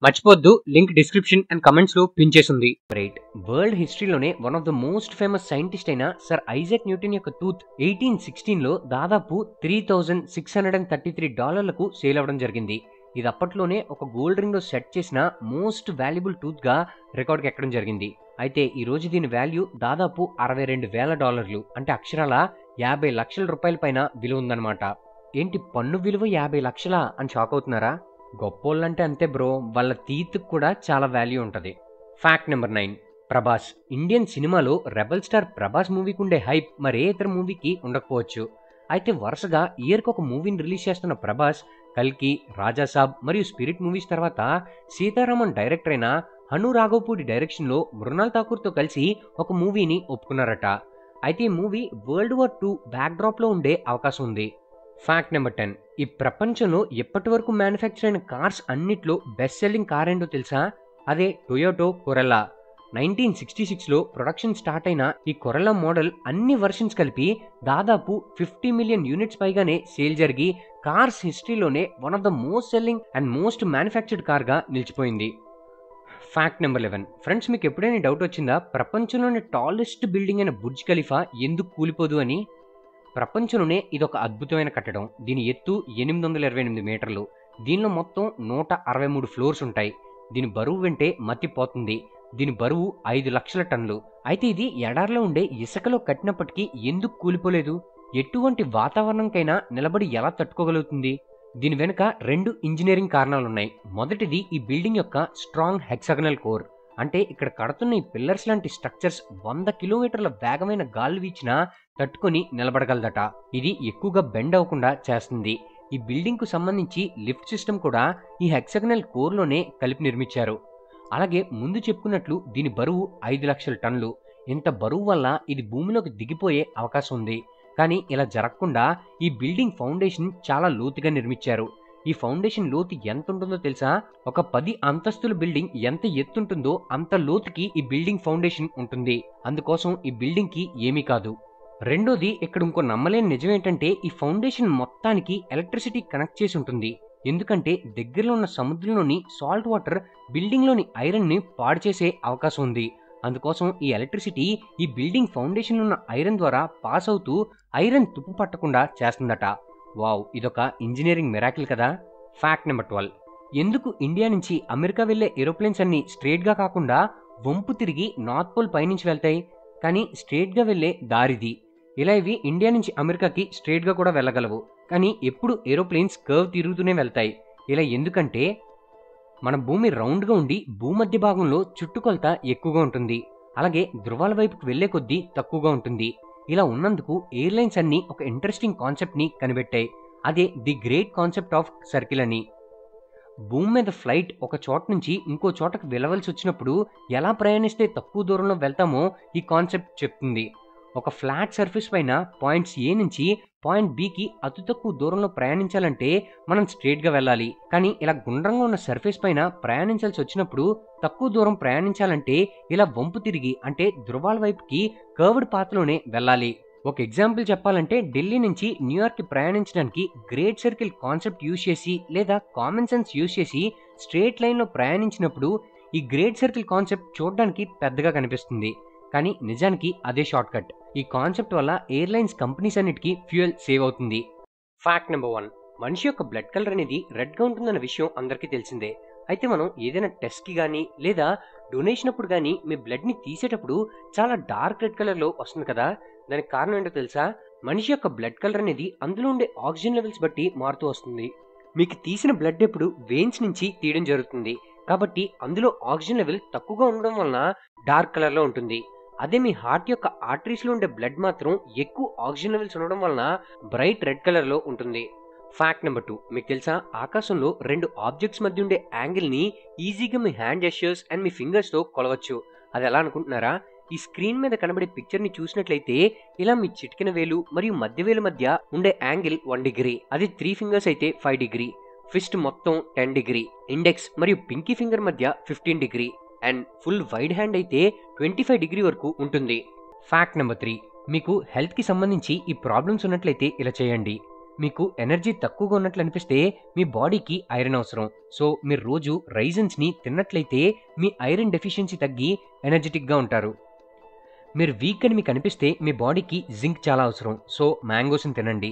మర్చిపోద్దు, లింక్ డిస్క్రిప్షన్ అండ్ కమెంట్స్ లో పిన్ చేసింది. రైట్, వరల్డ్ హిస్టరీలోనే one of the most famous scientist అయిన సర్ ఐజాక్ న్యూటన్ యొక్క టూత్ 1816 లో దాదాపు $3,633 సేల్ అవ్వడం జరిగింది. ఇది అప్పట్లోనే ఒక గోల్డ్ రింగ్ లో సెట్ చేసిన మోస్ట్ వాల్యుబుల్ టూత్ గా రికార్డ్ ఎక్కడం జరిగింది. అయితే ఈ రోజు దీని వాల్యూ దాదాపు $62,000, అంటే అక్షరాల 50 లక్షల రూపాయల పైన విలువ ఉందన్నమాట. ఏంటి, పన్ను విలువ 50 లక్షలా అని షాక్ అవుతున్నారా? గొప్పోళ్ళంటే అంతే బ్రో, వాళ్ళ టీత్ కూడా చాలా వాల్యూ ఉంటుంది. Fact number 9, Prabhas. ఇండియన్ సినిమాలో రెబల్ స్టార్ ప్రభాస్ మూవీకి ఉండే హైప్ మరే ఇతర మూవీకి ఉండకపోవచ్చు. అయితే వరుసగా ఇయర్కి ఒక మూవీని రిలీజ్ చేస్తున్న ప్రభాస్ కల్కి, రాజాసాబ్ మరియు స్పిరిట్ మూవీస్ తర్వాత సీతారామన్ డైరెక్టర్ అయిన హను రాఘవపూడి డైరెక్షన్లో మృణాల్ ఠాకూర్తో కలిసి ఒక మూవీని ఒప్పుకున్నారట. అయితే ఈ మూవీ వరల్డ్ వార్ 2 బ్యాక్డ్రాప్లో ఉండే అవకాశం ఉంది. ఫ్యాక్ట్ నెంబర్ 10, ఈ ప్రపంచంలో ఎప్పటి వరకు మ్యానుఫ్యాక్చర్ అయిన కార్స్ అన్నిట్లో బెస్ట్ సెల్లింగ్ కార్ ఏంటో తెలుసా? అదే టొయోటో కొరెల్లా. 1966లో ప్రొడక్షన్ స్టార్ట్ అయిన ఈ కొరెల్లా మోడల్ అన్ని వర్షన్స్ కలిపి దాదాపు 50 మిలియన్ యూనిట్స్ పైగానే సేల్ జరిగి కార్స్ హిస్టరీలోనే one of the most selling and most manufactured కార్గా నిలిచిపోయింది. ఫ్యాక్ట్ నెంబర్ 11, ఫ్రెండ్స్, మీకు ఎప్పుడైనా డౌట్ వచ్చిందా ప్రపంచంలోనే టాలెస్ట్ బిల్డింగ్ అయిన బుర్జ్ ఖలీఫా ఎందుకు కూలిపోదు అని? ప్రపంచంలోనే ఇదొక అద్భుతమైన కట్టడం. దీని ఎత్తు 828 మీటర్లు. దీనిలో మొత్తం 163 ఫ్లోర్స్ ఉంటాయి. దీని బరువు వింటే మతిపోతుంది. దీని బరువు 5 లక్షల టన్నులు. అయితే ఇది ఎడారిలో ఉండే ఇసుకలో కట్టినప్పటికీ ఎందుకు కూలిపోలేదు? ఎటువంటి వాతావరణంకైనా నిలబడి ఎలా తట్టుకోగలుగుతుంది? దీని వెనుక 2 ఇంజనీరింగ్ కారణాలున్నాయి. మొదటిది ఈ బిల్డింగ్ యొక్క స్ట్రాంగ్ హెక్సాగనల్ కోర్. అంటే ఇక్కడ కడుతున్న ఈ పిల్లర్స్ లాంటి స్ట్రక్చర్స్ 100 కిలోమీటర్ల వేగమైన గాలి వీచినా తట్టుకొని నిలబడగలదట. ఇది ఎక్కువగా బెండ్ అవ్వకుండా చేస్తుంది. ఈ బిల్డింగ్ కు సంబంధించి లిఫ్ట్ సిస్టమ్ కూడా ఈ హెక్సాగనల్ కోర్ లోనే కలిపి నిర్మించారు. అలాగే ముందు చెప్పుకున్నట్లు దీని బరువు 5 లక్షల టన్నులు. ఇంత బరువు వల్ల ఇది భూమిలోకి దిగిపోయే అవకాశం ఉంది. కానీ ఇలా జరగకుండా ఈ బిల్డింగ్ ఫౌండేషన్ చాలా లోతుగా నిర్మించారు. ఈ ఫౌండేషన్ లోతు ఎంత ఉంటుందో తెలుసా? ఒక 10 అంతస్తుల బిల్డింగ్ ఎంత ఎత్తుంటుందో అంత లోతుకి ఈ బిల్డింగ్ ఫౌండేషన్ ఉంటుంది. అందుకోసం ఈ బిల్డింగ్ కి ఏమీ కాదు. రెండోది, ఇక్కడ ఇంకో నమ్మలేని నిజం ఏంటంటే ఈ ఫౌండేషన్ మొత్తానికి ఎలక్ట్రిసిటీ కనెక్ట్ చేసి ఉంటుంది. ఎందుకంటే దగ్గరలో ఉన్న సముద్రంలోని సాల్ట్ వాటర్ బిల్డింగ్ లోని ఐరన్ ని పాడు చేసే అవకాశం ఉంది. అందుకోసం ఈ ఎలక్ట్రిసిటీ ఈ బిల్డింగ్ ఫౌండేషన్ ఉన్న ఐరన్ ద్వారా పాస్ అవుతూ ఐరన్ తుప్పు పట్టకుండా చేస్తుందట. వావ్, ఇదొక ఇంజనీరింగ్ మిరాకిల్ కదా. ఫ్యాక్ట్ నెంబర్ 12, ఎందుకు ఇండియా నుంచి అమెరికా వెళ్లే ఏరోప్లేన్స్ అన్ని స్ట్రేట్ గా కాకుండా వంపు తిరిగి నార్త్ పోల్ పైనుంచి వెళ్తాయి? కానీ స్ట్రేట్ గా వెళ్లే దారిది. ఇలా ఇవి ఇండియా నుంచి అమెరికాకి స్ట్రేట్ గా కూడా వెళ్ళగలవు. కానీ ఎప్పుడు ఏరోప్లేన్స్ కర్వ్ తిరుగుతూనే వెళ్తాయి. ఇలా ఎందుకంటే మన భూమి రౌండ్ గా ఉండి భూమధ్య భాగంలో చుట్టుకొలత ఎక్కువగా ఉంటుంది. అలాగే ధృవాల వైపుకు వెళ్లే కొద్దీ తక్కువగా ఉంటుంది. ఇలా ఉన్నందుకు ఎయిర్లైన్స్ అన్ని ఒక ఇంట్రెస్టింగ్ కాన్సెప్ట్ ని కనిపెట్టాయి. అదే the great concept of circle అని. భూమి మీద ఫ్లైట్ ఒక చోట నుంచి ఇంకో చోటకు వెళ్ళవలసి వచ్చినప్పుడు ఎలా ప్రయాణిస్తే తక్కువ దూరంలో వెళ్తామో ఈ కాన్సెప్ట్ చెప్తుంది. ఒక ఫ్లాట్ సర్ఫేస్ పైన పాయింట్స్ ఏ నుంచి పాయింట్ బికి అతి తక్కువ దూరంలో ప్రయాణించాలంటే మనం స్ట్రేట్ గా వెళ్ళాలి. కానీ ఇలా గుండ్రంగా ఉన్న సర్ఫేస్ పైన ప్రయాణించాల్సి వచ్చినప్పుడు తక్కువ దూరం ప్రయాణించాలంటే ఇలా వంపు తిరిగి అంటే ధృవాల వైపుకి కర్వ్డ్ పాత్లోనే వెళ్ళాలి. ఒక ఎగ్జాంపుల్ చెప్పాలంటే ఢిల్లీ నుంచి న్యూయార్క్ కి ప్రయాణించడానికి గ్రేట్ సర్కిల్ కాన్సెప్ట్ యూజ్ చేసి లేదా కామన్ సెన్స్ యూజ్ చేసి స్ట్రేట్ లైన్ లో ప్రయాణించినప్పుడు ఈ గ్రేట్ సర్కిల్ కాన్సెప్ట్ చూడడానికి పెద్దగా కనిపిస్తుంది. కానీ నిజానికి అదే షార్ట్ కట్. ఈ కాన్సెప్ట్ వల్ల ఎయిర్లైన్స్ కంపెనీస్ అన్నిటికీ ఫ్యూయల్ సేవ్ అవుతుంది. ఫ్యాక్ట్ నెంబర్ 1, మనిషి యొక్క బ్లడ్ కలర్ అనేది రెడ్ గా ఉంటుందన్న విషయం అందరికీ తెలిసిందే. అయితే మనం ఏదైనా టెస్ట్ కి గానీ లేదా డొనేషన్ అప్పుడు గానీ మీ బ్లడ్ ని తీసేటప్పుడు చాలా డార్క్ రెడ్ కలర్ లో వస్తుంది కదా. దానికి కారణం ఏంటో తెలుసా? మనిషి యొక్క బ్లడ్ కలర్ అనేది అందులో ఉండే ఆక్సిజన్ లెవెల్స్ బట్టి మారుతూ వస్తుంది. మీకు తీసిన బ్లడ్ ఎప్పుడు వెయిన్స్ నుంచి తీయడం జరుగుతుంది. కాబట్టి అందులో ఆక్సిజన్ లెవెల్ తక్కువగా ఉండడం వలన డార్క్ కలర్ లో ఉంటుంది. అదే మీ హార్ట్ యొక్క ఆర్టరీస్ లో ఉండే బ్లడ్ మాత్రం ఎక్కువ ఆక్సిజన్ లెవెల్స్ ఉండడం వలన బ్రైట్ రెడ్ కలర్ లో ఉంటుంది. ఫ్యాక్ట్ నెంబర్ 2, మీకు తెలుసా ఆకాశంలో 2 ఆబ్జెక్ట్స్ మధ్య ఉండే యాంగిల్ ని ఈజీగా మీ హ్యాండ్ జెస్చర్స్ అండ్ మీ ఫింగర్స్ తో కొలవచ్చు. అది ఎలా అనుకుంటున్నారా? ఈ స్క్రీన్ మీద కనబడే పిక్చర్ ని చూసినట్లయితే ఇలా మీ చిటికెన వేలు మరియు మధ్య వేలు మధ్య ఉండే యాంగిల్ 1 డిగ్రీ, అది 3 ఫింగర్స్ అయితే 5 డిగ్రీ, ఫిస్ట్ మొత్తం 10 డిగ్రీ, ఇండెక్స్ మరియు పింకీ ఫింగర్ మధ్య 15 degree and full wide hand అయితే 25 డిగ్రీ వరకు ఉంటుంది. ఫ్యాక్ట్ నెంబర్ 3, మీకు హెల్త్ కి సంబంధించి ఈ ప్రాబ్లమ్స్ ఉన్నట్లయితే ఇలా చేయండి. మీకు ఎనర్జీ తక్కువగా ఉన్నట్లు అనిపిస్తే మీ బాడీకి ఐరన్ అవసరం. సో మీరు రోజు రైజన్స్ ని తిన్నట్లయితే మీ ఐరన్ డెఫిషియన్సీ తగ్గి ఎనర్జెటిక్ గా ఉంటారు. మీరు వీక్ అని మీకు అనిపిస్తే మీ బాడీకి జింక్ చాలా అవసరం. సో మ్యాంగోస్ని తినండి.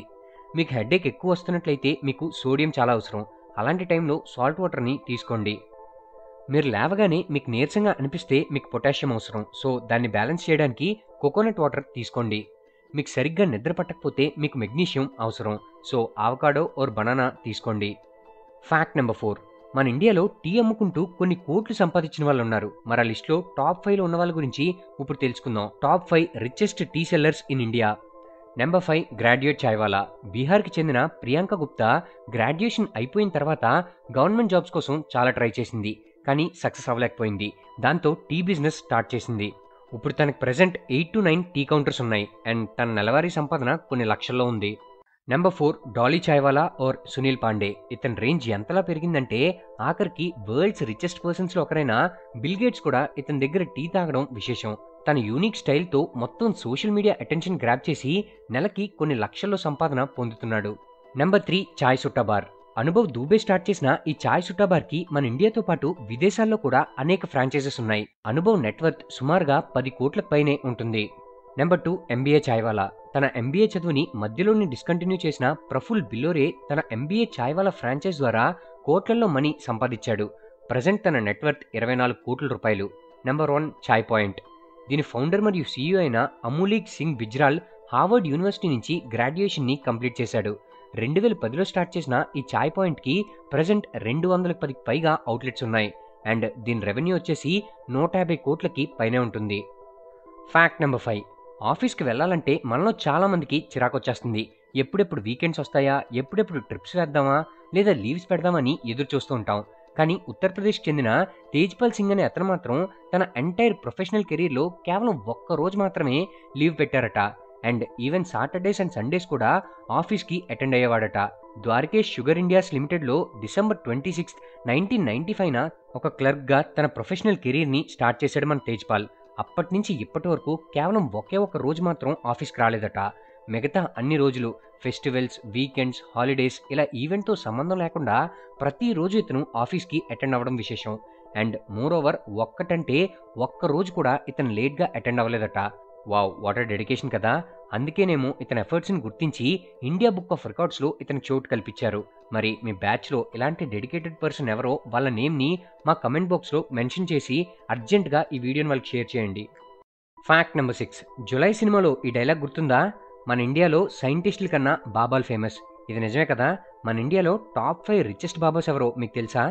మీకు హెడేక్ ఎక్కువ వస్తున్నట్లయితే మీకు సోడియం చాలా అవసరం. అలాంటి టైంలో సాల్ట్ వాటర్ని తీసుకోండి. మీరు లేవగానే మీకు నీరసంగా అనిపిస్తే మీకు పొటాషియం అవసరం. సో దాన్ని బ్యాలెన్స్ చేయడానికి కోకోనట్ వాటర్ తీసుకోండి. మీకు సరిగ్గా నిద్ర పట్టకపోతే మీకు మెగ్నీషియం అవసరం. సో ఆవకాడో ఆర్ బనానా తీసుకోండి. ఫ్యాక్ట్ నెంబర్ 4, మన ఇండియాలో టీ అమ్ముకుంటూ కొన్ని కోట్లు సంపాదించిన వాళ్ళు ఉన్నారు. మరి ఆ లిస్ట్లో టాప్ 5లో ఉన్న వాళ్ళ గురించి ఇప్పుడు తెలుసుకుందాం. Top 5 richest tea sellers in India. Number 5, graduate Chaiwala. బీహార్కి చెందిన ప్రియాంక గుప్తా గ్రాడ్యుయేషన్ అయిపోయిన తర్వాత గవర్నమెంట్ జాబ్స్ కోసం చాలా ట్రై చేసింది, కానీ సక్సెస్ అవ్వలేకపోయింది. దాంతో టీ బిజినెస్ స్టార్ట్ చేసింది. ఇప్పుడు తనకు ప్రెజెంట్ 8 to 9 టీ కౌంటర్స్ ఉన్నాయి అండ్ తన నెలవారీ సంపాదన కొన్ని లక్షల్లో ఉంది. Number 4, Dolly Chaiwala or Sunil Pandey. ఇతని రేంజ్ ఎంతలా పెరిగిందంటే ఆఖరికి వరల్డ్స్ రిచెస్ట్ పర్సన్స్ లో ఒకరైన బిల్ గేట్స్ కూడా ఇతని దగ్గర టీ తాగడం విశేషం. తన యూనిక్ స్టైల్తో మొత్తం సోషల్ మీడియా అటెన్షన్ గ్రాప్ చేసి నెలకి కొన్ని లక్షల్లో సంపాదన పొందుతున్నాడు. నెంబర్ 3, చాయ్ సుట్టా బార్. అనుభవ్ దూబే స్టార్ట్ చేసిన ఈ చాయ్ సుట్టా బార్ కి మన ఇండియాతో పాటు విదేశాల్లో కూడా అనేక ఫ్రాంచైజెస్ ఉన్నాయి. అనుభవ్ నెట్వర్త్ సుమారుగా 10 కోట్ల పైనే ఉంటుంది. Number 2, MBA Chaiwala. తన ఎంబీఏ చదువుని మధ్యలోని డిస్కంటిన్యూ చేసిన ప్రఫుల్ బిల్లోరే తన ఎంబీఏ చాయ్వాలా ఫ్రాంచైజ్ ద్వారా కోట్లలో మనీ సంపాదించాడు. ప్రజెంట్ తన నెట్వర్త్ 24 కోట్ల రూపాయలు. నెంబర్ 1, చాయ్ పాయింట్. దీని ఫౌండర్ మరియు సీఈఓ అయిన అమూలీక్ సింగ్ బిజ్రాల్ హార్వర్డ్ యూనివర్సిటీ నుంచి గ్రాడ్యుయేషన్ ని కంప్లీట్ చేశాడు. 2010లో స్టార్ట్ చేసిన ఈ చాయ్ పాయింట్ కి ప్రజెంట్ 210కి పైగా అవుట్లెట్స్ ఉన్నాయి అండ్ దీని రెవెన్యూ వచ్చేసి 150 కోట్లకి పైనే ఉంటుంది. ఫ్యాక్ట్ నెంబర్ 5, ఆఫీస్కి వెళ్ళాలంటే మనలో చాలా మందికి చిరాకు వచ్చేస్తుంది. ఎప్పుడెప్పుడు వీకెండ్స్ వస్తాయా, ఎప్పుడెప్పుడు ట్రిప్స్ వేద్దామా లేదా లీవ్స్ పెడదామని ఎదురు చూస్తూ ఉంటాం. కానీ ఉత్తరప్రదేశ్కి చెందిన తేజ్పాల్ సింగ్ అనే అతను మాత్రం తన ఎంటైర్ ప్రొఫెషనల్ కెరీర్లో కేవలం ఒక్క రోజు మాత్రమే లీవ్ పెట్టారట and even Saturdays and Sundays కూడా ఆఫీస్కి అటెండ్ అయ్యేవాడట. ద్వారకేష్ షుగర్ ఇండియాస్ లిమిటెడ్లో December 26, 1995న ఒక క్లర్క్గా తన ప్రొఫెషనల్ కెరీర్ని స్టార్ట్ చేశాడు మన తేజ్పాల్. అప్పటి నుంచి ఇప్పటి వరకు కేవలం ఒకే ఒక రోజు మాత్రం ఆఫీస్కి రాలేదట. మిగతా అన్ని రోజులు ఫెస్టివల్స్, వీకెండ్స్, హాలిడేస్ ఇలా ఈవెంట్తో సంబంధం లేకుండా ప్రతిరోజు ఇతను ఆఫీస్కి అటెండ్ అవ్వడం విశేషం. అండ్ మోర్ ఓవర్ ఒక్క రోజు కూడా ఇతను లేట్గా అటెండ్ అవ్వలేదట. వావ్, వాటర్ డెడికేషన్ కదా. అందుకేనేమో ఇతని ఎఫర్ట్స్ని గుర్తించి ఇండియా బుక్ ఆఫ్ రికార్డ్స్లో ఇతనికి చోటు కల్పించారు. మరి మీ బ్యాచ్లో ఇలాంటి డెడికేటెడ్ పర్సన్ ఎవరో వాళ్ళ నేమ్ని మా కమెంట్ బాక్స్లో మెన్షన్ చేసి అర్జెంటుగా ఈ వీడియోని వాళ్ళకి షేర్ చేయండి. ఫ్యాక్ట్ నెంబర్ 6, జులై సినిమాలో ఈ డైలాగ్ గుర్తుందా? మన ఇండియాలో సైంటిస్టుల కన్నా బాబాలు ఫేమస్. ఇది నిజమే కదా. మన ఇండియాలో టాప్ 5 రిచెస్ట్ బాబాస్ ఎవరో మీకు తెలుసా?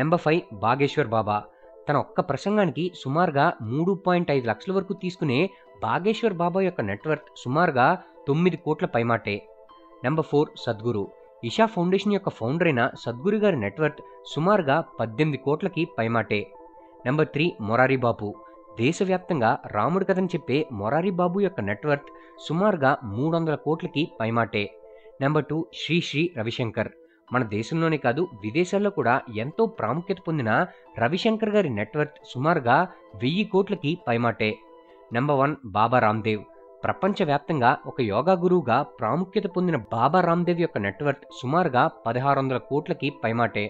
నెంబర్ 5, బాగేశ్వర్ బాబా. తన ఒక్క ప్రసంగానికి సుమారుగా 3.5 లక్షల వరకు తీసుకునే బాగేశ్వర్ బాబా యొక్క నెట్వర్త్ సుమారుగా 9 కోట్ల పైమాటే. నెంబర్ 4, సద్గురు. ఇషా ఫౌండేషన్ యొక్క ఫౌండర్ అయిన సద్గురు గారి నెట్వర్త్ సుమారుగా 18 కోట్లకి పైమాటే. నెంబర్ 3, మొరారి బాబు. దేశవ్యాప్తంగా రాముడి కథని చెప్పే మొరారి బాబు యొక్క నెట్వర్త్ సుమారుగా 300 కోట్లకి పైమాటే. నెంబర్ 2, శ్రీ శ్రీ రవిశంకర్. మన దేశంలోనే కాదు విదేశాల్లో కూడా ఎంతో ప్రాముఖ్యత పొందిన రవిశంకర్ గారి నెట్వర్త్ సుమారుగా 1000 కోట్లకి పైమాటే. నెంబర్ 1, బాబా రామ్దేవ్. ప్రపంచవ్యాప్తంగా ఒక యోగా గురువుగా ప్రాముఖ్యత పొందిన బాబా రామ్దేవ్ యొక్క నెట్వర్త్ సుమారుగా 1600 కోట్లకి పైమాటే.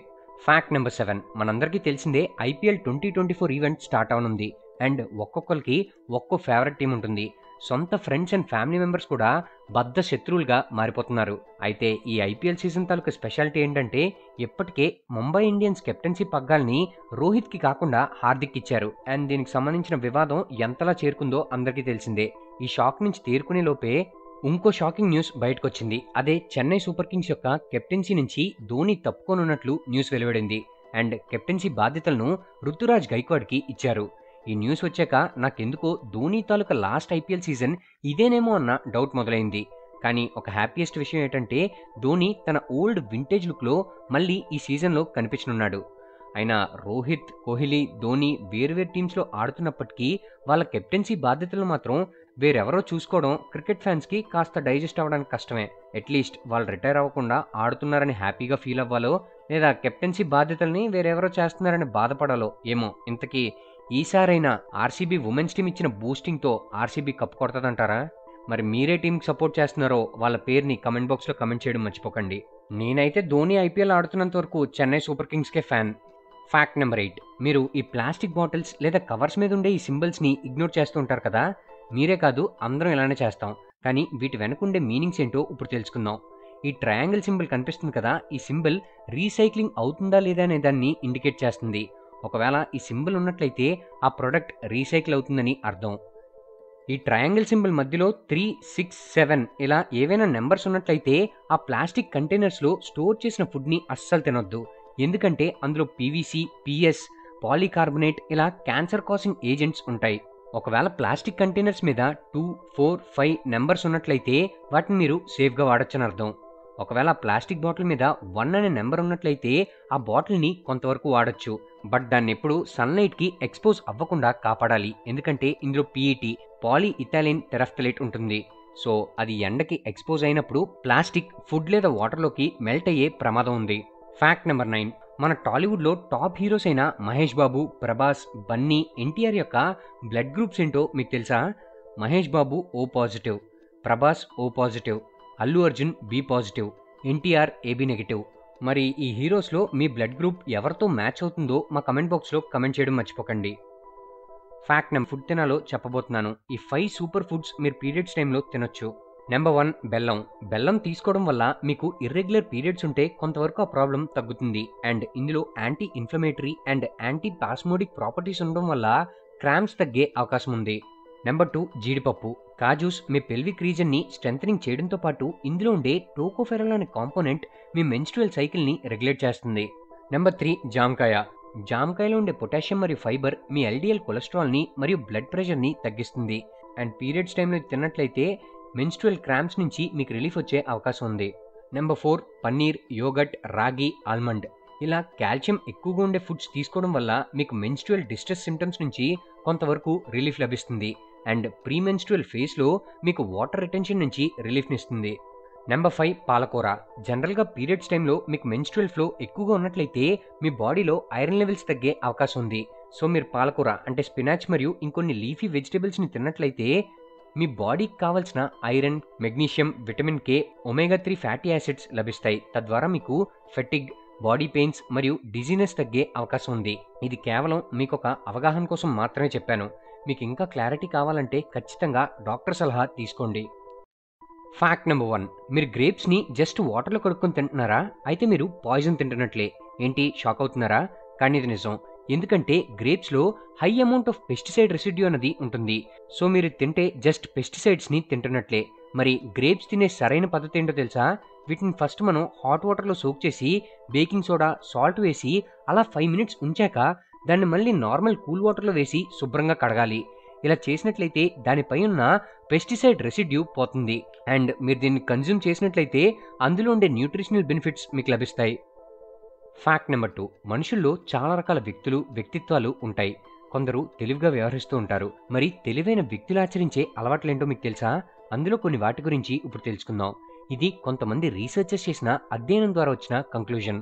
ఫ్యాక్ట్ నెంబర్ 7, మనందరికీ తెలిసిందే IPL 2024 ఈవెంట్ స్టార్ట్ అవనుంది అండ్ ఒక్కొక్కరికి ఒక్కో ఫేవరెట్ టీం ఉంటుంది. సొంత ఫ్రెండ్స్ అండ్ ఫ్యామిలీ మెంబర్స్ కూడా బద్ద శత్రువులుగా మారిపోతున్నారు. అయితే ఈ IPL సీజన్ తాలూకు స్పెషాలిటీ ఏంటంటే ఇప్పటికే ముంబై ఇండియన్స్ కెప్టెన్సీ పగ్గాల్ని రోహిత్కి కాకుండా హార్దిక్ ఇచ్చారు అండ్ దీనికి సంబంధించిన వివాదం ఎంతలా చేరుకుందో అందరికీ తెలిసిందే. ఈ షాక్ నుంచి తేరుకునే లోపే ఇంకో షాకింగ్ న్యూస్ బయటకు వచ్చింది. అదే చెన్నై సూపర్ కింగ్స్ యొక్క కెప్టెన్సీ నుంచి ధోని తప్పుకోనున్నట్లు న్యూస్ వెలువడింది. అండ్ కెప్టెన్సీ బాధ్యతలను రుతురాజ్ గైక్వాడ్కి ఇచ్చారు. ఈ న్యూస్ వచ్చాక నాకెందుకో ధోని తాలూకా లాస్ట్ ఐపీఎల్ సీజన్ ఇదేనేమో అన్న డౌట్ మొదలైంది. కానీ ఒక హ్యాపీయెస్ట్ విషయం ఏంటంటే ధోని తన ఓల్డ్ వింటేజ్ లుక్లో మళ్ళీ ఈ సీజన్లో కనిపించనున్నాడు. అయినా రోహిత్, కోహ్లీ, ధోని వేరువేరు టీమ్స్లో ఆడుతున్నప్పటికీ వాళ్ళ కెప్టెన్సీ బాధ్యతలు మాత్రం వేరెవరో చూసుకోవడం క్రికెట్ ఫ్యాన్స్కి కాస్త డైజెస్ట్ అవ్వడానికి కష్టమే. అట్లీస్ట్ వాళ్ళు రిటైర్ అవ్వకుండా ఆడుతున్నారని హ్యాపీగా ఫీల్ అవ్వాలో లేదా కెప్టెన్సీ బాధ్యతల్ని వేరెవరో చేస్తున్నారని బాధపడాలో ఏమో. ఇంతకీ ఈసారైనా ఆర్సీబీ ఉమెన్స్ టీం ఇచ్చిన బూస్టింగ్తో ఆర్సీబీ కప్ కొడతదంటారా? మరి మీరే టీంకి సపోర్ట్ చేస్తున్నారో వాళ్ళ పేరుని కమెంట్ బాక్స్లో కమెంట్ చేయడం మర్చిపోకండి. నేనైతే ధోని ఐపీఎల్ ఆడుతున్నంత వరకు చెన్నై సూపర్ కింగ్స్కే ఫ్యాన్. ఫ్యాక్ట్ నెంబర్ 8, మీరు ఈ ప్లాస్టిక్ బాటిల్స్ లేదా కవర్స్ మీద ఉండే ఈ సింబల్స్ని ఇగ్నోర్ చేస్తూ ఉంటారు కదా. మీరే కాదు, అందరం ఇలానే చేస్తాం. కానీ వీటి వెనకుండే మీనింగ్స్ ఏంటో ఇప్పుడు తెలుసుకుందాం. ఈ ట్రయాంగిల్ సింబల్ కనిపిస్తుంది కదా, ఈ సింబల్ రీసైక్లింగ్ అవుతుందా లేదా అనే దాన్ని ఇండికేట్ చేస్తుంది. ఒకవేళ ఈ సింబల్ ఉన్నట్లయితే ఆ ప్రోడక్ట్ రీసైకిల్ అవుతుందని అర్థం. ఈ ట్రయాంగిల్ సింబల్ మధ్యలో 3, 6, 7 ఇలా ఏవైనా నెంబర్స్ ఉన్నట్లయితే ఆ ప్లాస్టిక్ కంటైనర్స్లో స్టోర్ చేసిన ఫుడ్ని అస్సలు తినొద్దు. ఎందుకంటే అందులో పీవీసీ, పిఎస్, పాలీకార్బోనేట్ ఇలా క్యాన్సర్ కాసింగ్ ఏజెంట్స్ ఉంటాయి. ఒకవేళ ప్లాస్టిక్ కంటైనర్స్ మీద 2, 4, 5 నెంబర్స్ ఉన్నట్లయితే వాటిని మీరు సేఫ్గా వాడొచ్చని అర్థం. ఒకవేళ ప్లాస్టిక్ బాటిల్ మీద 1 అనే నెంబర్ ఉన్నట్లయితే ఆ బాటిల్ని కొంతవరకు వాడచ్చు. బట్ దాన్ని ఎప్పుడు సన్లైట్కి ఎక్స్పోజ్ అవ్వకుండా కాపాడాలి. ఎందుకంటే ఇందులో పీఈటీ, పాలీ ఇథైలిన్ టెరాఫ్థలేట్ ఉంటుంది. సో అది ఎండకి ఎక్స్పోజ్ అయినప్పుడు ప్లాస్టిక్ ఫుడ్ లేదా వాటర్లోకి మెల్ట్ అయ్యే ప్రమాదం ఉంది. ఫ్యాక్ట్ నెంబర్ 9, మన టాలీవుడ్లో టాప్ హీరోస్ అయిన మహేష్ బాబు, ప్రభాస్, బన్నీ, ఎన్టీఆర్ యొక్క బ్లడ్ గ్రూప్స్ ఏంటో మీకు తెలుసా? Mahesh Babu O positive, Prabhas O positive, Allu Arjun B positive, NTR AB negative. మరి ఈ హీరోస్లో మీ బ్లడ్ గ్రూప్ ఎవరితో మ్యాచ్ అవుతుందో మా కమెంట్ బాక్స్లో కమెంట్ చేయడం మర్చిపోకండి. ఫ్యాక్ట్ నెంబర్ ఫుడ్ తినాలో చెప్పబోతున్నాను. ఈ 5 సూపర్ ఫుడ్స్ మీరు పీరియడ్స్ టైంలో తినొచ్చు. నెంబర్ 1, బెల్లం. బెల్లం తీసుకోవడం వల్ల మీకు ఇర్రెగ్యులర్ పీరియడ్స్ ఉంటే కొంతవరకు ఆ ప్రాబ్లం తగ్గుతుంది. అండ్ ఇందులో anti inflammatory and anti spasmodic properties ఉండడం వల్ల క్రాంప్స్ తగ్గే అవకాశం ఉంది. నెంబర్ 2, జీడిపప్పు. కాజూస్ మీ పెల్విక్ రీజన్ని స్ట్రెంథనింగ్ చేయడంతో పాటు ఇందులో ఉండే టోకోఫెరల్ అనే కాంపోనెంట్ మీ మెన్స్ట్రువల్ సైకిల్ని రెగ్యులేట్ చేస్తుంది. నెంబర్ 3, జామకాయ. జామకాయలో ఉండే పొటాషియం మరియు ఫైబర్ మీ ఎల్డిఎల్ కొలెస్ట్రాల్ని మరియు బ్లడ్ ప్రెషర్ని తగ్గిస్తుంది. అండ్ పీరియడ్స్ టైంలో తిన్నట్లయితే మెన్స్ట్రువల్ క్రాంప్స్ నుంచి మీకు రిలీఫ్ వచ్చే అవకాశం ఉంది. నెంబర్ 4, పన్నీర్, యోగట్, రాగి, ఆల్మండ్. ఇలా కాల్షియం ఎక్కువగా ఉండే ఫుడ్స్ తీసుకోవడం వల్ల మీకు మెన్స్ట్రువల్ డిస్ట్రెస్ సిమ్టమ్స్ నుంచి కొంతవరకు రిలీఫ్ లభిస్తుంది. అండ్ ప్రీ మెన్స్ట్రువల్ ఫేస్లో మీకు వాటర్ రిటెన్షన్ నుంచి రిలీఫ్ని ఇస్తుంది. నెంబర్ 5, పాలకూర. జనరల్గా పీరియడ్స్ టైంలో మీకు మెన్స్ట్రువల్ ఫ్లో ఎక్కువగా ఉన్నట్లయితే మీ బాడీలో ఐరన్ లెవెల్స్ తగ్గే అవకాశం ఉంది. సో మీరు పాలకూర అంటే స్పినాచ్ మరియు ఇంకొన్ని లీఫీ వెజిటేబుల్స్ని తిన్నట్లయితే మీ బాడీకి కావాల్సిన iron, magnesium, vitamin K, omega 3 fatty acids లభిస్తాయి. తద్వారా మీకు ఫెటిగ్, బాడీ పెయిన్స్ మరియు డిజీనెస్ తగ్గే అవకాశం ఉంది. ఇది కేవలం మీకు ఒక అవగాహన కోసం మాత్రమే చెప్పాను. మీకు ఇంకా క్లారిటీ కావాలంటే ఖచ్చితంగా డాక్టర్ సలహా తీసుకోండి. ఫ్యాక్ట్ నెంబర్ 1, మీరు గ్రేప్స్ని జస్ట్ వాటర్లో కడుక్కొని తింటున్నారా? అయితే మీరు పాయిజన్ తింటున్నట్లే. ఏంటి షాక్ అవుతున్నారా? కానీ ఇది నిజం. ఎందుకంటే గ్రేప్స్లో high amount of pesticide residue అన్నది ఉంటుంది. సో మీరు తింటే జస్ట్ పెస్టిసైడ్స్ని తింటున్నట్లే. మరి గ్రేప్స్ తినే సరైన పద్ధతి ఏంటో తెలుసా? వీటిని ఫస్ట్ మనం హాట్ వాటర్లో సోక్ చేసి బేకింగ్ సోడా, సాల్ట్ వేసి అలా 5 మినిట్స్ ఉంచాక దాన్ని మళ్ళీ నార్మల్ కూల్ వాటర్లో వేసి శుభ్రంగా కడగాలి. ఇలా చేసినట్లయితే దానిపై ఉన్న పెస్టిసైడ్ రెసిడ్యూ పోతుంది. అండ్ మీరు దీన్ని కన్జ్యూమ్ చేసినట్లయితే అందులో ఉండే న్యూట్రిషనల్ బెనిఫిట్స్ మీకు లభిస్తాయి. ఫ్యాక్ట్ నెంబర్ 2, మనుషుల్లో చాలా రకాల వ్యక్తిత్వాలు ఉంటాయి. కొందరు తెలివిగా వ్యవహరిస్తూ ఉంటారు. మరి తెలివైన వ్యక్తులు ఆచరించే అలవాట్లేంటో మీకు తెలుసా? అందులో కొన్ని వాటి గురించి ఇప్పుడు తెలుసుకుందాం. ఇది కొంతమంది రీసెర్చర్స్ చేసిన అధ్యయనం ద్వారా వచ్చిన కంక్లూజన్.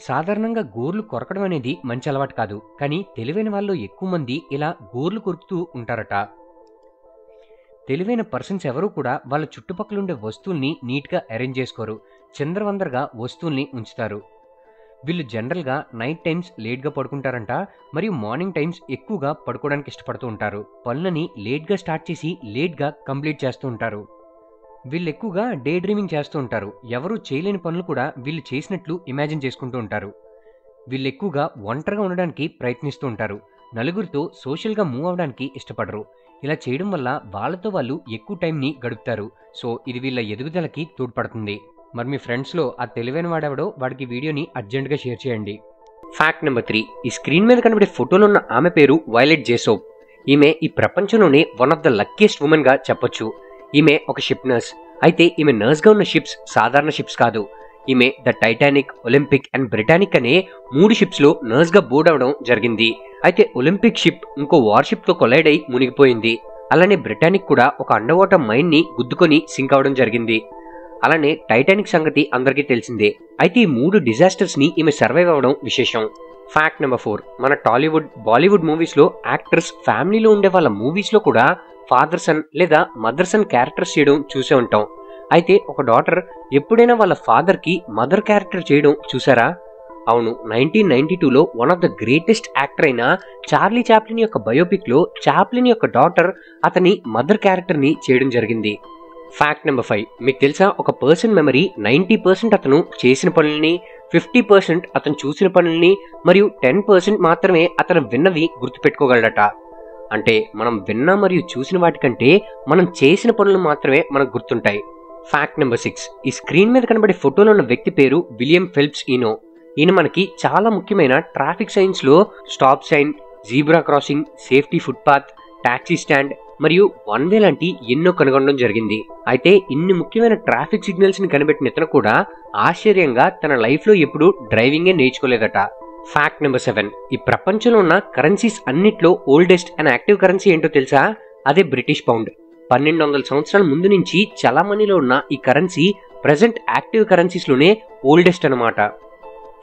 సాధారణంగా గోర్లు కొరకడం అనేది మంచి అలవాటు కాదు. కానీ తెలివైన వాళ్ళు ఎక్కువ మంది ఇలా గోర్లు కొరుకుతూ ఉంటారట. తెలివైన పర్సన్స్ ఎవరూ కూడా వాళ్ళ చుట్టుపక్కల ఉండే వస్తువుల్ని నీట్గా అరేంజ్ చేసుకోరు. చిందరవందరగా వస్తువుల్ని ఉంచుతారు. వీళ్ళు జనరల్గా నైట్ టైమ్స్ లేట్గా పడుకుంటారంట. మరియు మార్నింగ్ టైమ్స్ ఎక్కువగా పడుకోవడానికి ఇష్టపడుతూ ఉంటారు. పనులని లేట్గా స్టార్ట్ చేసి లేట్గా కంప్లీట్ చేస్తూ ఉంటారు. వీళ్ళు ఎక్కువగా డే డ్రీమింగ్ చేస్తూ ఉంటారు. ఎవరూ చేయలేని పనులు కూడా వీళ్ళు చేసినట్లు ఇమాజిన్ చేసుకుంటూ ఉంటారు. వీళ్ళు ఎక్కువగా ఒంటరిగా ఉండడానికి ప్రయత్నిస్తూ ఉంటారు. నలుగురితో సోషల్గా మూవ్ అవడానికి ఇష్టపడరు. ఇలా చేయడం వల్ల వాళ్ళతో వాళ్ళు ఎక్కువ టైంని గడుపుతారు. సో ఇది వీళ్ళ ఎదుగుదలకి తోడ్పడుతుంది. మరి మీ ఫ్రెండ్స్లో ఆ తెలివైన వాడెవడో వాడికి వీడియోని అర్జెంటుగా షేర్ చేయండి. Fact number 3. ఈ స్క్రీన్ మీద కనబడే ఫోటోలో ఉన్న ఆమె పేరు వైలెట్ జేసోప్. ఈమె ఈ ప్రపంచంలోనే one of the luckiest women గా చెప్పొచ్చు. ఈమె ఒక షిప్ నర్స్. అయితే ఈమె నర్స్ గా ఉన్న షిప్స్ సాధారణ షిప్స్ కాదు. ఈమె the Titanic, Olympic and Britannic అనే 3 షిప్స్ లో నర్స్ గా బోర్డ్ అవడం జరిగింది. అయితే ఒలింపిక్ షిప్ ఇంకో వార్ షిప్ తో కొలైడ్ అయి మునిగిపోయింది. అలానే బ్రిటానిక్ కూడా ఒక అండర్ వాటర్ మైన్ ని గుద్దుకొని సింక్ అవడం జరిగింది. అలానే టైటానిక్ సంగతి అందరికీ తెలిసిందే. అయితే ఈ 3 డిజాస్టర్స్ ని ఈమె సర్వైవ్ అవడం విశేషం. Fact number 4. మన టాలీవుడ్, బాలీవుడ్ మూవీస్ లో యాక్టర్స్ ఫ్యామిలీలో ఉండే వాళ్ళ మూవీస్ లో కూడా ఫాదర్ సన్ లేదా మదర్ సన్ క్యారెక్టర్స్ చేయడం చూసే ఉంటాం. అయితే ఒక డాటర్ ఎప్పుడైనా వాళ్ళ ఫాదర్ కి మదర్ క్యారెక్టర్ చేయడం చూసారా? అవును, 1992లో one of the greatest actor అయిన చార్లీ చాప్లిన్ యొక్క బయోపిక్ లో చాప్లిన్ యొక్క డాటర్ అతని మదర్ క్యారెక్టర్ ని చేయడం జరిగింది. Fact number 5. మీకు తెలుసా, ఒక పర్సన్ మెమరీ 90% అతను చేసిన పనుల్ని, 50% అతను చూసిన పనుల్ని మరియు 10% మాత్రమే అతను విన్నవి గుర్తుపెట్టుకోగలడట. అంటే మనం విన్న మరియు చూసిన వాటికంటే మనం చేసిన పనులు మాత్రమే మనకు గుర్తుంటాయి. Fact number 6. ఈ స్క్రీన్ మీద కనబడే ఫోటోలో ఉన్న వ్యక్తి పేరు విలియం ఫెల్ప్స్ ఈనో. ఈయన మనకి చాలా ముఖ్యమైన ట్రాఫిక్ సైన్స్ లో stop sign, zebra crossing, safety footpath, taxi stand మరియు వన్ వే లాంటి ఎన్నో కనుగొనడం జరిగింది. అయితే ఇన్ని ముఖ్యమైన ట్రాఫిక్ సిగ్నల్స్ ని కనిపెట్టిన ఇతను కూడా ఆశ్చర్యంగా తన లైఫ్ లో ఎప్పుడు డ్రైవింగే నేర్చుకోలేదట. Fact number 7. ఈ ప్రపంచంలో ఉన్న కరెన్సీస్ అన్నిట్లో ఓల్డెస్ట్ అండ్ యాక్టివ్ కరెన్సీ ఏంటో తెలుసా? అదే బ్రిటిష్ పౌండ్. 1200 సంవత్సరాల ముందు నుంచి చలామణిలో ఉన్న ఈ కరెన్సీ ప్రెసెంట్ యాక్టివ్ కరెన్సీస్ లోనే ఓల్డెస్ట్ అనమాట.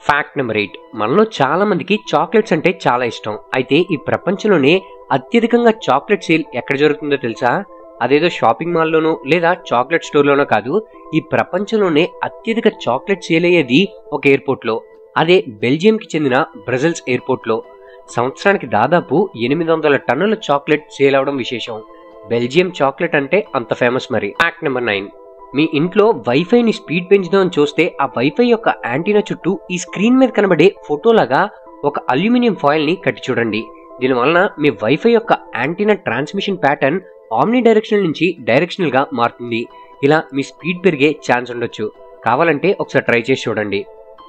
Fact number 8. మనలో చాలా మందికి చాక్లెట్స్ అంటే చాలా ఇష్టం. అయితే ఈ ప్రపంచంలోనే అత్యధికంగా చాక్లెట్ సేల్ ఎక్కడ జరుగుతుందో తెలుసా? అదేదో షాపింగ్ మాల్లోనో లేదా చాక్లెట్ స్టోర్లోనో కాదు. ఈ ప్రపంచంలోనే అత్యధిక చాక్లెట్ సేల్ అయ్యేది ఒక ఎయిర్పోర్ట్ లో. అదే బెల్జియంకి చెందిన బ్రజెల్స్ ఎయిర్పోర్ట్ లో. సంవత్సరానికి దాదాపు 800 టన్నుల చాక్లెట్ సేల్ అవడం విశేషం. బెల్జియం చాక్లెట్ అంటే అంత ఫేమస్ మరి. Fact number 9. మీ ఇంట్లో వైఫైని స్పీడ్ పెంచుదామని చూస్తే ఆ వైఫై యొక్క యాంటీనా చుట్టూ ఈ స్క్రీన్ మీద కనబడే ఫోటోలాగా ఒక అల్యూమినియం ఫాయిల్ ని కట్టి చూడండి. దీనివలన మీ వైఫై యొక్క antenna transmission pattern omni directional నుంచి డైరెక్షనల్ గా మారుతుంది. ఇలా మీ స్పీడ్ పెరిగే ఛాన్స్ ఉండొచ్చు. కావాలంటే ఒకసారి ట్రై చేసి చూడండి.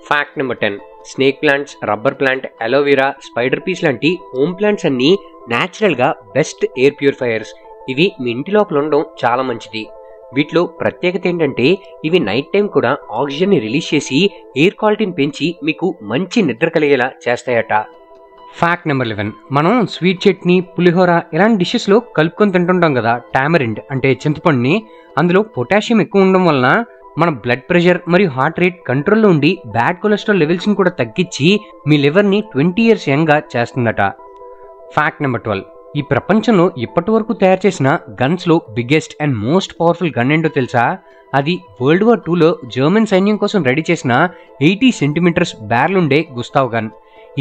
Fact number 10. Snake plants, rubber plant, aloe vera, spider peace లాంటి హోమ్ ప్లాంట్స్ అన్ని న్యాచురల్ గా బెస్ట్ ఎయిర్ ప్యూరిఫైయర్స్. ఇవి మీ ఇంటి లోపల ఉండడం చాలా మంచిది. వీటిలో ప్రత్యేకత ఏంటంటే ఇవి నైట్ టైం కూడా ఆక్సిజన్ ని రిలీజ్ చేసి ఎయిర్ క్వాలిటీని పెంచి మీకు మంచి నిద్ర కలిగేలా చేస్తాయట. Fact number 11. మనం స్వీట్ చట్నీ, పులిహోర ఇలాంటి డిషెస్ లో కలుపుకొని తింటుంటాం కదా టామరిండ్ అంటే చింతపండుని. అందులో పొటాషియం ఎక్కువ ఉండడం వలన మన బ్లడ్ ప్రెషర్ మరియు హార్ట్ రేట్ కంట్రోల్లో ఉండి బ్యాడ్ కొలెస్ట్రాల్ లెవెల్స్ ని కూడా తగ్గించి మీ లివర్ ని 20 years యంగ్ గా చేస్తుందట. Fact number 12. ఈ ప్రపంచంలో ఇప్పటి వరకు తయారు చేసిన గన్స్ లో biggest and most powerful gun ఏంటో తెలుసా? అది World War II లో జర్మన్ సైన్యం కోసం రెడీ చేసిన 80 centimeters బ్యారెల్ ఉండే గుస్తావ్ గన్.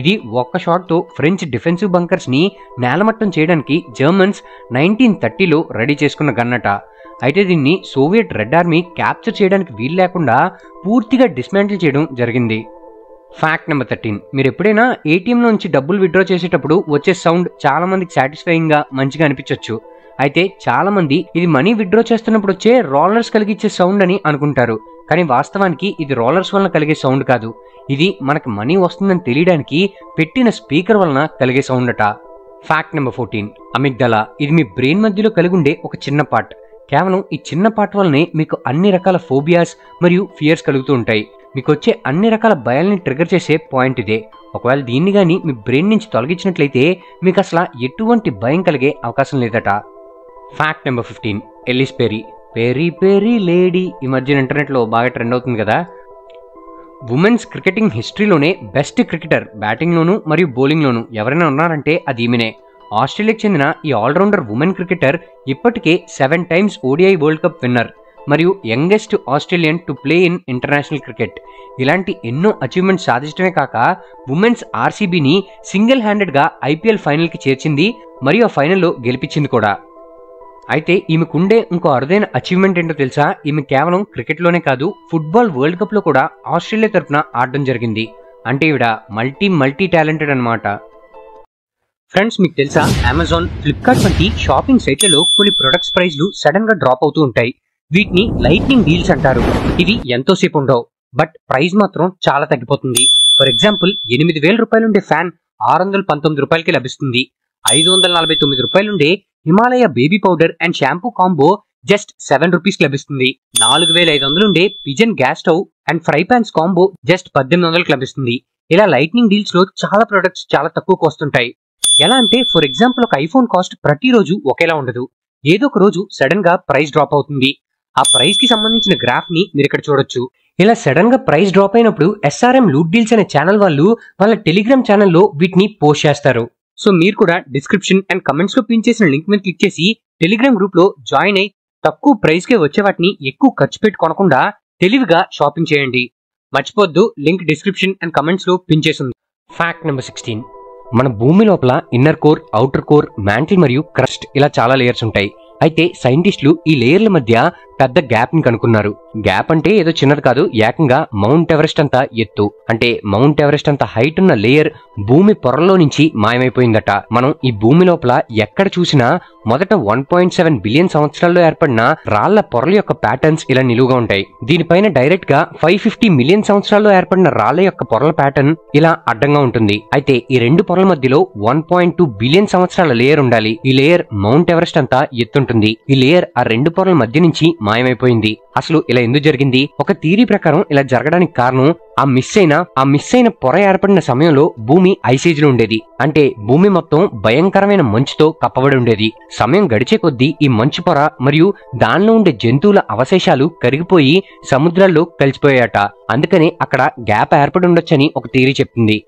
ఇది ఒక్క షాట్ తో ఫ్రెంచ్ డిఫెన్సివ్ బంకర్స్ ని నేలమట్టం చేయడానికి జర్మన్స్ 1930లో రెడీ చేసుకున్న గన్ అట. అయితే దీన్ని సోవియట్ రెడ్ ఆర్మీ క్యాప్చర్ చేయడానికి వీలు లేకుండా పూర్తిగా డిస్మాంటిల్ చేయడం జరిగింది. Fact number 13. మీరు ఎప్పుడైనా ఏటీఎం నుంచి డబ్బులు విత్డ్రా చేసేటప్పుడు వచ్చే సౌండ్ చాలా మందికి సాటిస్ఫైయింగ్ గా మంచిగా అనిపించవచ్చు. అయితే చాలా మంది ఇది మనీ విత్డ్రా చేస్తున్నప్పుడు వచ్చే రోలర్స్ కలిగించే సౌండ్ అని అనుకుంటారు. కానీ వాస్తవానికి ఇది రోలర్స్ వలన కలిగే సౌండ్ కాదు. ఇది మనకి మనీ వస్తుందని తెలియడానికి పెట్టిన స్పీకర్ వలన కలిగే సౌండ్ అట. Fact number 14. అమిగ్డలా. ఇది మీ బ్రెయిన్ మధ్యలో కలిగి ఉండే ఒక చిన్న పార్ట్. కేవలం ఈ చిన్న పార్ట్ వల్లనే మీకు అన్ని రకాల ఫోబియాస్ మరియు ఫియర్స్ కలుగుతూ ఉంటాయి. మీకు వచ్చే అన్ని రకాల భయాల్ని ట్రిగర్ చేసే పాయింట్ ఇదే. ఒకవేళ దీన్ని గానీ మీ బ్రెయిన్ నుంచి తొలగించినట్లయితే మీకు అసలు ఎటువంటి భయం కలిగే అవకాశం లేదట. Fact number 15. Ellyse Perry. Perry Perry lady ఈ మధ్యన ఇంటర్నెట్ లో బాగా ట్రెండ్ అవుతుంది కదా. ఉమెన్స్ క్రికెటింగ్ హిస్టరీలోనే బెస్ట్ క్రికెటర్ బ్యాటింగ్ లోను మరియు బౌలింగ్ లోను ఎవరైనా ఉన్నారంటే అది ఈమెనే. ఆస్ట్రేలియాకి చెందిన ఈ ఆల్రౌండర్ ఉమెన్ క్రికెటర్ ఇప్పటికే 7 times ODI world cup winner మరియు youngest Australian to play in international cricket. ఇలాంటి ఎన్నో అచీవ్మెంట్స్ సాధించడమే కాక ఉమెన్స్ ఆర్సీబీని సింగిల్ హ్యాండెడ్ గా IPL ఫైనల్ కి చేర్చింది మరియు ఆ ఫైనల్లో గెలిపించింది కూడా. అయితే ఈమెకుండే ఇంకో అరుదైన అచీవ్మెంట్ ఏంటో తెలుసా? ఈమె కేవలం క్రికెట్లోనే కాదు ఫుట్బాల్ వరల్డ్ కప్ లో కూడా ఆస్ట్రేలియా తరఫున ఆడడం జరిగింది. అంటే ఈవిడ మల్టీ టాలెంటెడ్ అనమాట. ఫ్రెండ్స్, మీకు తెలుసా అమెజాన్, ఫ్లిప్కార్ట్ వంటి షాపింగ్ సైట్లలో కొన్ని ప్రొడక్ట్స్ ప్రైస్లు సడన్ గా డ్రాప్ అవుతూ ఉంటాయి. వీటిని లైట్నింగ్ డీల్స్ అంటారు. ఇవి ఎంతోసేపు ఉండవు. బట్ ప్రైస్ మాత్రం చాలా తగ్గిపోతుంది. ఫర్ ఎగ్జాంపుల్ 8,000 రూపాయలుండే ఫ్యాన్ 619 రూపాయలకి లభిస్తుంది. 549 రూపాయలుండే Himalaya baby powder and shampoo combo just 7 rupees లభిస్తుంది. 4,500 ఉండే Pigeon gas stove and fry pans combo just 1800కి లభిస్తుంది. ఇలా లైట్నింగ్ డీల్స్ లో చాలా ప్రొడక్ట్స్ చాలా తక్కువకు వస్తుంటాయి. ఎలా అంటే ఫర్ ఎగ్జాంపుల్ ఒక ఐఫోన్ కాస్ట్ ప్రతిరోజు ఒకేలా ఉండదు. ఏదో ఒక రోజు సడన్ గా ప్రైస్ డ్రాప్ అవుతుంది. ఆ ప్రైస్ కి సంబంధించిన గ్రాఫ్ ని మీరు ఇక్కడ చూడొచ్చు. ఇలా సడన్ గా ప్రైస్ డ్రాప్ అయినప్పుడు SRM లూట్ డీల్స్ అనే ఛానల్ వాళ్ళు వాళ్ళ టెలిగ్రామ్ ఛానల్లో వీటిని పోస్ట్ చేస్తారు. సో మీరు కూడా డిస్క్రిప్షన్ అండ్ కమెంట్స్ లో పిన్ చేసిన లింక్ మీద క్లిక్ చేసి టెలిగ్రామ్ గ్రూప్ లో జాయిన్ అయి తక్కువ ప్రైస్ కే వచ్చే వాటిని ఎక్కువ ఖర్చు పెట్టి కొనకుండా తెలివిగా షాపింగ్ చేయండి. మర్చిపోద్దు, లింక్ డిస్క్రిప్షన్ అండ్ కమెంట్స్ లో పిన్ చేసింది. Fact number 16. మన భూమి లోపల inner core, outer core, mantle మరియు క్రస్ట్ ఇలా చాలా లేయర్స్ ఉంటాయి. అయితే సైంటిస్టులు ఈ లేయర్ల మధ్య పెద్ద గ్యాప్ ని కనుక్కున్నారు. గ్యాప్ అంటే ఏదో చిన్నది కాదు, ఏకంగా మౌంట్ ఎవరెస్ట్ అంత ఎత్తు, అంటే మౌంట్ ఎవరెస్ట్ అంత హైట్ ఉన్న లేయర్ భూమి పొరలో నుంచి మాయమైపోయిందట. మనం ఈ భూమి లోపల ఎక్కడ చూసినా మొదట 1.7 బిలియన్ సంవత్సరాల్లో ఏర్పడిన రాళ్ల పొరల యొక్క ప్యాటర్న్స్ ఇలా నిలువుగా ఉంటాయి. దీనిపైన డైరెక్ట్ గా 550 మిలియన్ సంవత్సరాల్లో ఏర్పడిన రాళ్ల యొక్క పొరల ప్యాటర్న్ ఇలా అడ్డంగా ఉంటుంది. అయితే ఈ రెండు పొరల మధ్యలో 1.2 బిలియన్ సంవత్సరాల లేయర్ ఉండాలి. ఈ లేయర్ మౌంట్ ఎవరెస్ట్ అంతా ఎత్తుంటుంది. ఈ లేయర్ ఆ రెండు పొరల మధ్య నుంచి మాయమైపోయింది. అసలు ఇలా ఎందుకు జరిగింది? ఒక థియరీ ప్రకారం ఇలా జరగడానికి కారణం ఆ మిస్ అయిన పొర ఏర్పడిన సమయంలో భూమి ఐసేజ్ లో ఉండేది. అంటే భూమి మొత్తం భయంకరమైన మంచుతో కప్పబడి ఉండేది. సమయం గడిచే కొద్దీ ఈ మంచు పొర మరియు దానిలో ఉండే జంతువుల అవశేషాలు కరిగిపోయి సముద్రాల్లో కలిసిపోయాయట. అందుకని అక్కడ గ్యాప్ ఏర్పడి ఉండొచ్చని ఒక థియరీ చెప్తుంది.